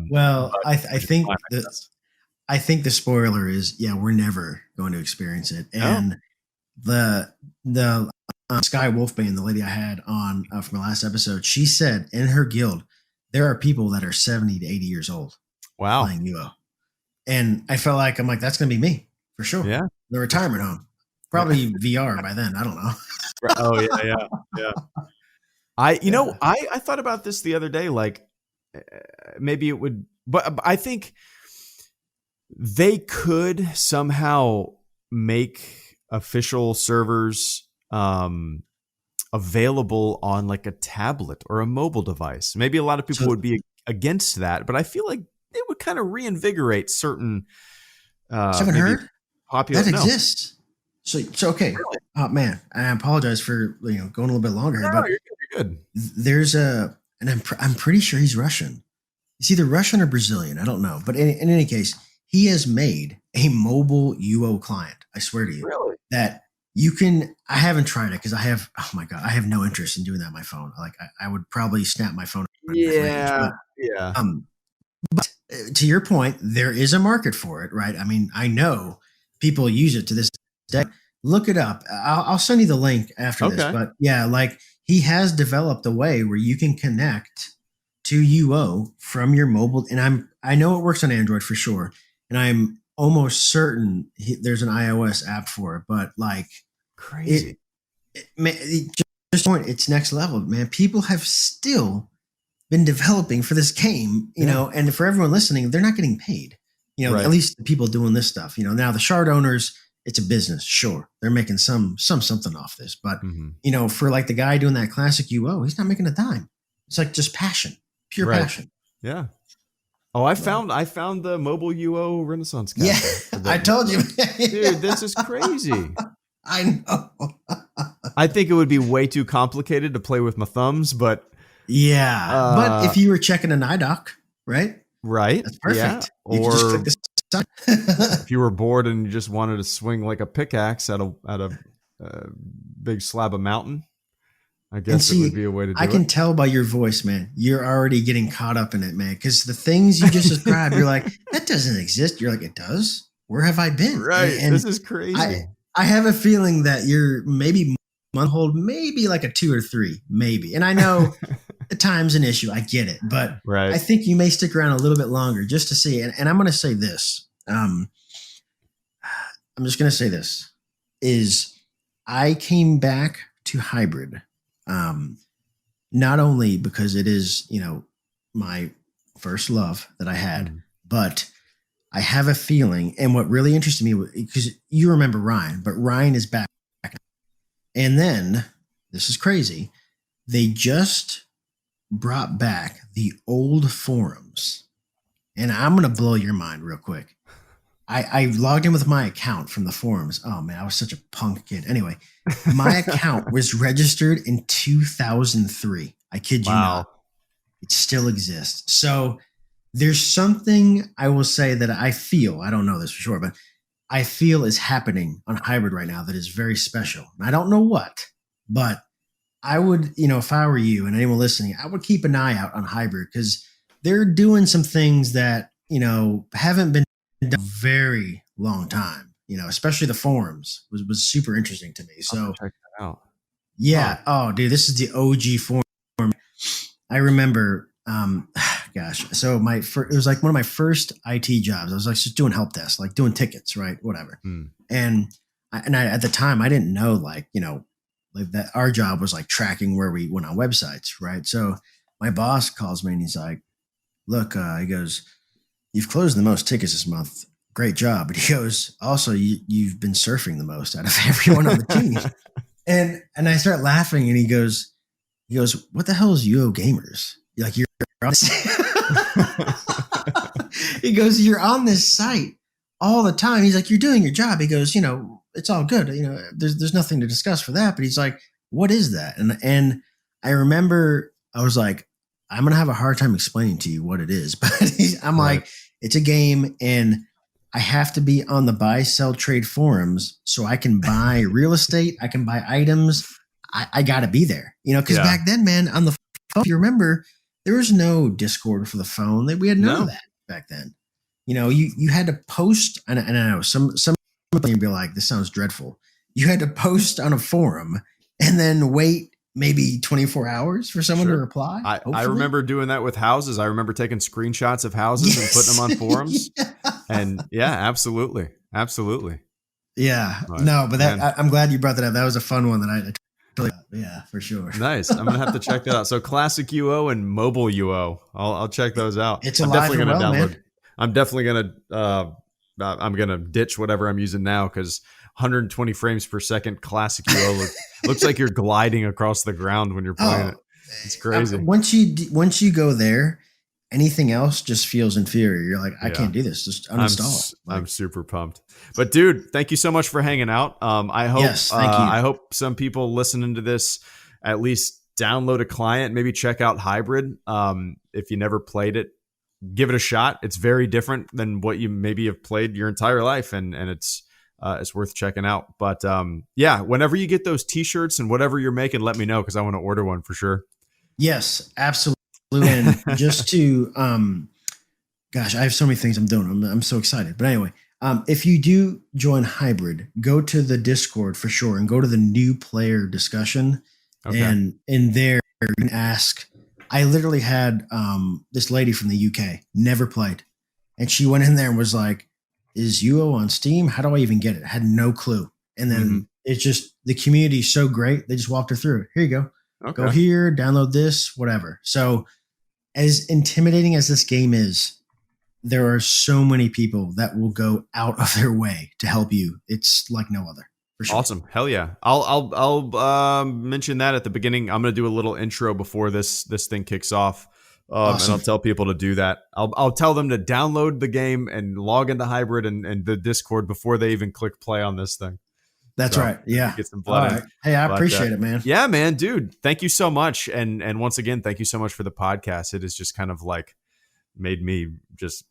S2: think the spoiler is, we're never going to experience it. And the Sky Wolfbane, the lady I had on from the last episode, she said in her guild, there are people that are 70 to 80 years old.
S3: Wow.
S2: Playing UO. And I felt like, that's going to be me for sure.
S3: Yeah.
S2: The retirement home, probably VR by then. I don't know.
S3: Oh yeah. I thought about this the other day, like maybe it would, but I think they could somehow make official servers available on like a tablet or a mobile device. Maybe a lot of people would be against that, but I feel like it would kind of reinvigorate certain
S2: haven't heard
S3: popular
S2: that exists. So okay. Really? Oh man, I apologize for going a little bit longer here, but
S3: you're good.
S2: There's and I'm pretty sure he's Russian. It's either Russian or Brazilian. I don't know, but in any case, he has made a mobile UO client. I swear to you,
S3: really? That
S2: you can. I haven't tried it because I have. Oh my god, I have no interest in doing that on my phone. Like I would probably snap my phone.
S3: Yeah.
S2: But to your point, there is a market for it, right? I know people use it to this day. Look it up. I'll send you the link after this. But like he has developed a way where you can connect to UO from your mobile. And I know it works on Android for sure. And I'm almost certain there's an iOS app for it. But like
S3: crazy,
S2: it's next level, man. People have still been developing for this game, and for everyone listening, they're not getting paid, at least the people doing this stuff, now the shard owners, it's a business. Sure. They're making something off this, but for like the guy doing that classic UO, he's not making a dime. It's like just passion, pure passion.
S3: Yeah. Oh, I found the mobile UO Renaissance guy.
S2: Yeah. I told you,
S3: dude, this is crazy.
S2: I know.
S3: I think it would be way too complicated to play with my thumbs, but
S2: but if you were checking an iDoc, right? That's perfect.
S3: Yeah. Or if you were bored and you just wanted to swing like a pickaxe at a big slab of mountain, I guess it would be a way to do it.
S2: I can tell by your voice, man. You're already getting caught up in it, man. Because the things you just described, you're like, that doesn't exist. You're like, it does? Where have I been?
S3: Right. And this is crazy.
S2: I have a feeling that you're maybe month old, maybe like a 2 or 3, maybe. And I know the time's an issue. I get it. But I think you may stick around a little bit longer just to see. And I'm going to say this. I'm just going to say this is I came back to hybrid. Not only because it is, my first love that I had, but I have a feeling, and what really interested me, because you remember Ryan, but Ryan is back. And then, this is crazy, they just brought back the old forums. And I'm going to blow your mind real quick. I logged in with my account from the forums. Oh, man, I was such a punk kid. Anyway, my account was registered in 2003. I kid you not. It still exists. So there's something I will say that I feel, I don't know this for sure, but I feel is happening on hybrid right now that is very special. And I don't know what, but I would, if I were you and anyone listening, I would keep an eye out on hybrid because they're doing some things that, haven't been done a very long time, especially the forums was super interesting to me. So
S3: check that out.
S2: Yeah. Oh, dude, this is the OG forum. I remember, so it was like one of my first IT jobs. I was like just doing help desk, like doing tickets, right? Whatever. And I, at the time I didn't know like that our job was like tracking where we went on websites. Right. So my boss calls me and he's like, look, he goes, you've closed the most tickets this month. Great job. But he goes, also you've been surfing the most out of everyone on the team. And I start laughing and he goes, what the hell is UO Gamers? Like you're on this. He goes, you're on this site all the time. He's like, you're doing your job. He goes, it's all good. There's nothing to discuss for that. But he's like, what is that? And I remember I was like, I'm going to have a hard time explaining to you what it is. But I'm like, it's a game and I have to be on the buy, sell, trade forums so I can buy real estate. I can buy items. I got to be there, because back then, man, on the phone, if you remember, there was no Discord for the phone. We had none of that back then. You had to post, and I know some you'd be like, this sounds dreadful. You had to post on a forum and then wait maybe 24 hours for someone to reply.
S3: I remember doing that with houses. I remember taking screenshots of houses and putting them on forums. And absolutely. Absolutely.
S2: Yeah. But I'm glad you brought that up. That was a fun one that I for sure.
S3: Nice. I'm gonna have to check that out. So classic UO and mobile UO. I'll check those out.
S2: It's definitely gonna download. Man.
S3: I'm definitely gonna I'm gonna ditch whatever I'm using now because 120 frames per second classic UO looks like you're gliding across the ground when you're playing it. It's crazy.
S2: Once you go there, anything else just feels inferior. You're like, I can't do this. Just uninstall it.
S3: I'm super pumped. But dude, thank you so much for hanging out. I hope I hope some people listening to this at least download a client, maybe check out hybrid. If you never played it, give it a shot. It's very different than what you maybe have played your entire life, and it's worth checking out. But whenever you get those t-shirts and whatever you're making, let me know because I want to order one for sure.
S2: Yes, absolutely. And just to, gosh, I have so many things I'm doing. I'm so excited. But anyway, if you do join hybrid, go to the Discord for sure and go to the new player discussion. Okay. And in there you can ask. I literally had this lady from the UK, never played. And she went in there and was like, is UO on Steam? How do I even get it? I had no clue. And then it's just, the community is so great. They just walked her through it. Here you go. Okay. Go here, download this, whatever. So as intimidating as this game is, there are so many people that will go out of their way to help you. It's like no other. For sure.
S3: Awesome. Hell yeah. I'll mention that at the beginning. I'm going to do a little intro before this thing kicks off. Awesome. And I'll tell people to do that. I'll tell them to download the game and log into hybrid and the Discord before they even click play on this thing.
S2: That's right. Yeah.
S3: Get some blood in.
S2: Right. Hey, I appreciate it, man.
S3: Yeah, man, dude. Thank you so much. And once again, thank you so much for the podcast. It has just kind of like made me just,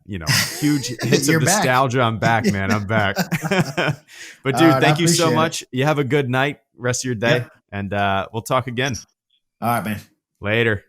S3: huge hits of nostalgia. I'm back, man. I'm back. But dude, thank you so much. You have a good night, rest of your day. And we'll talk again.
S2: All right, man.
S3: Later.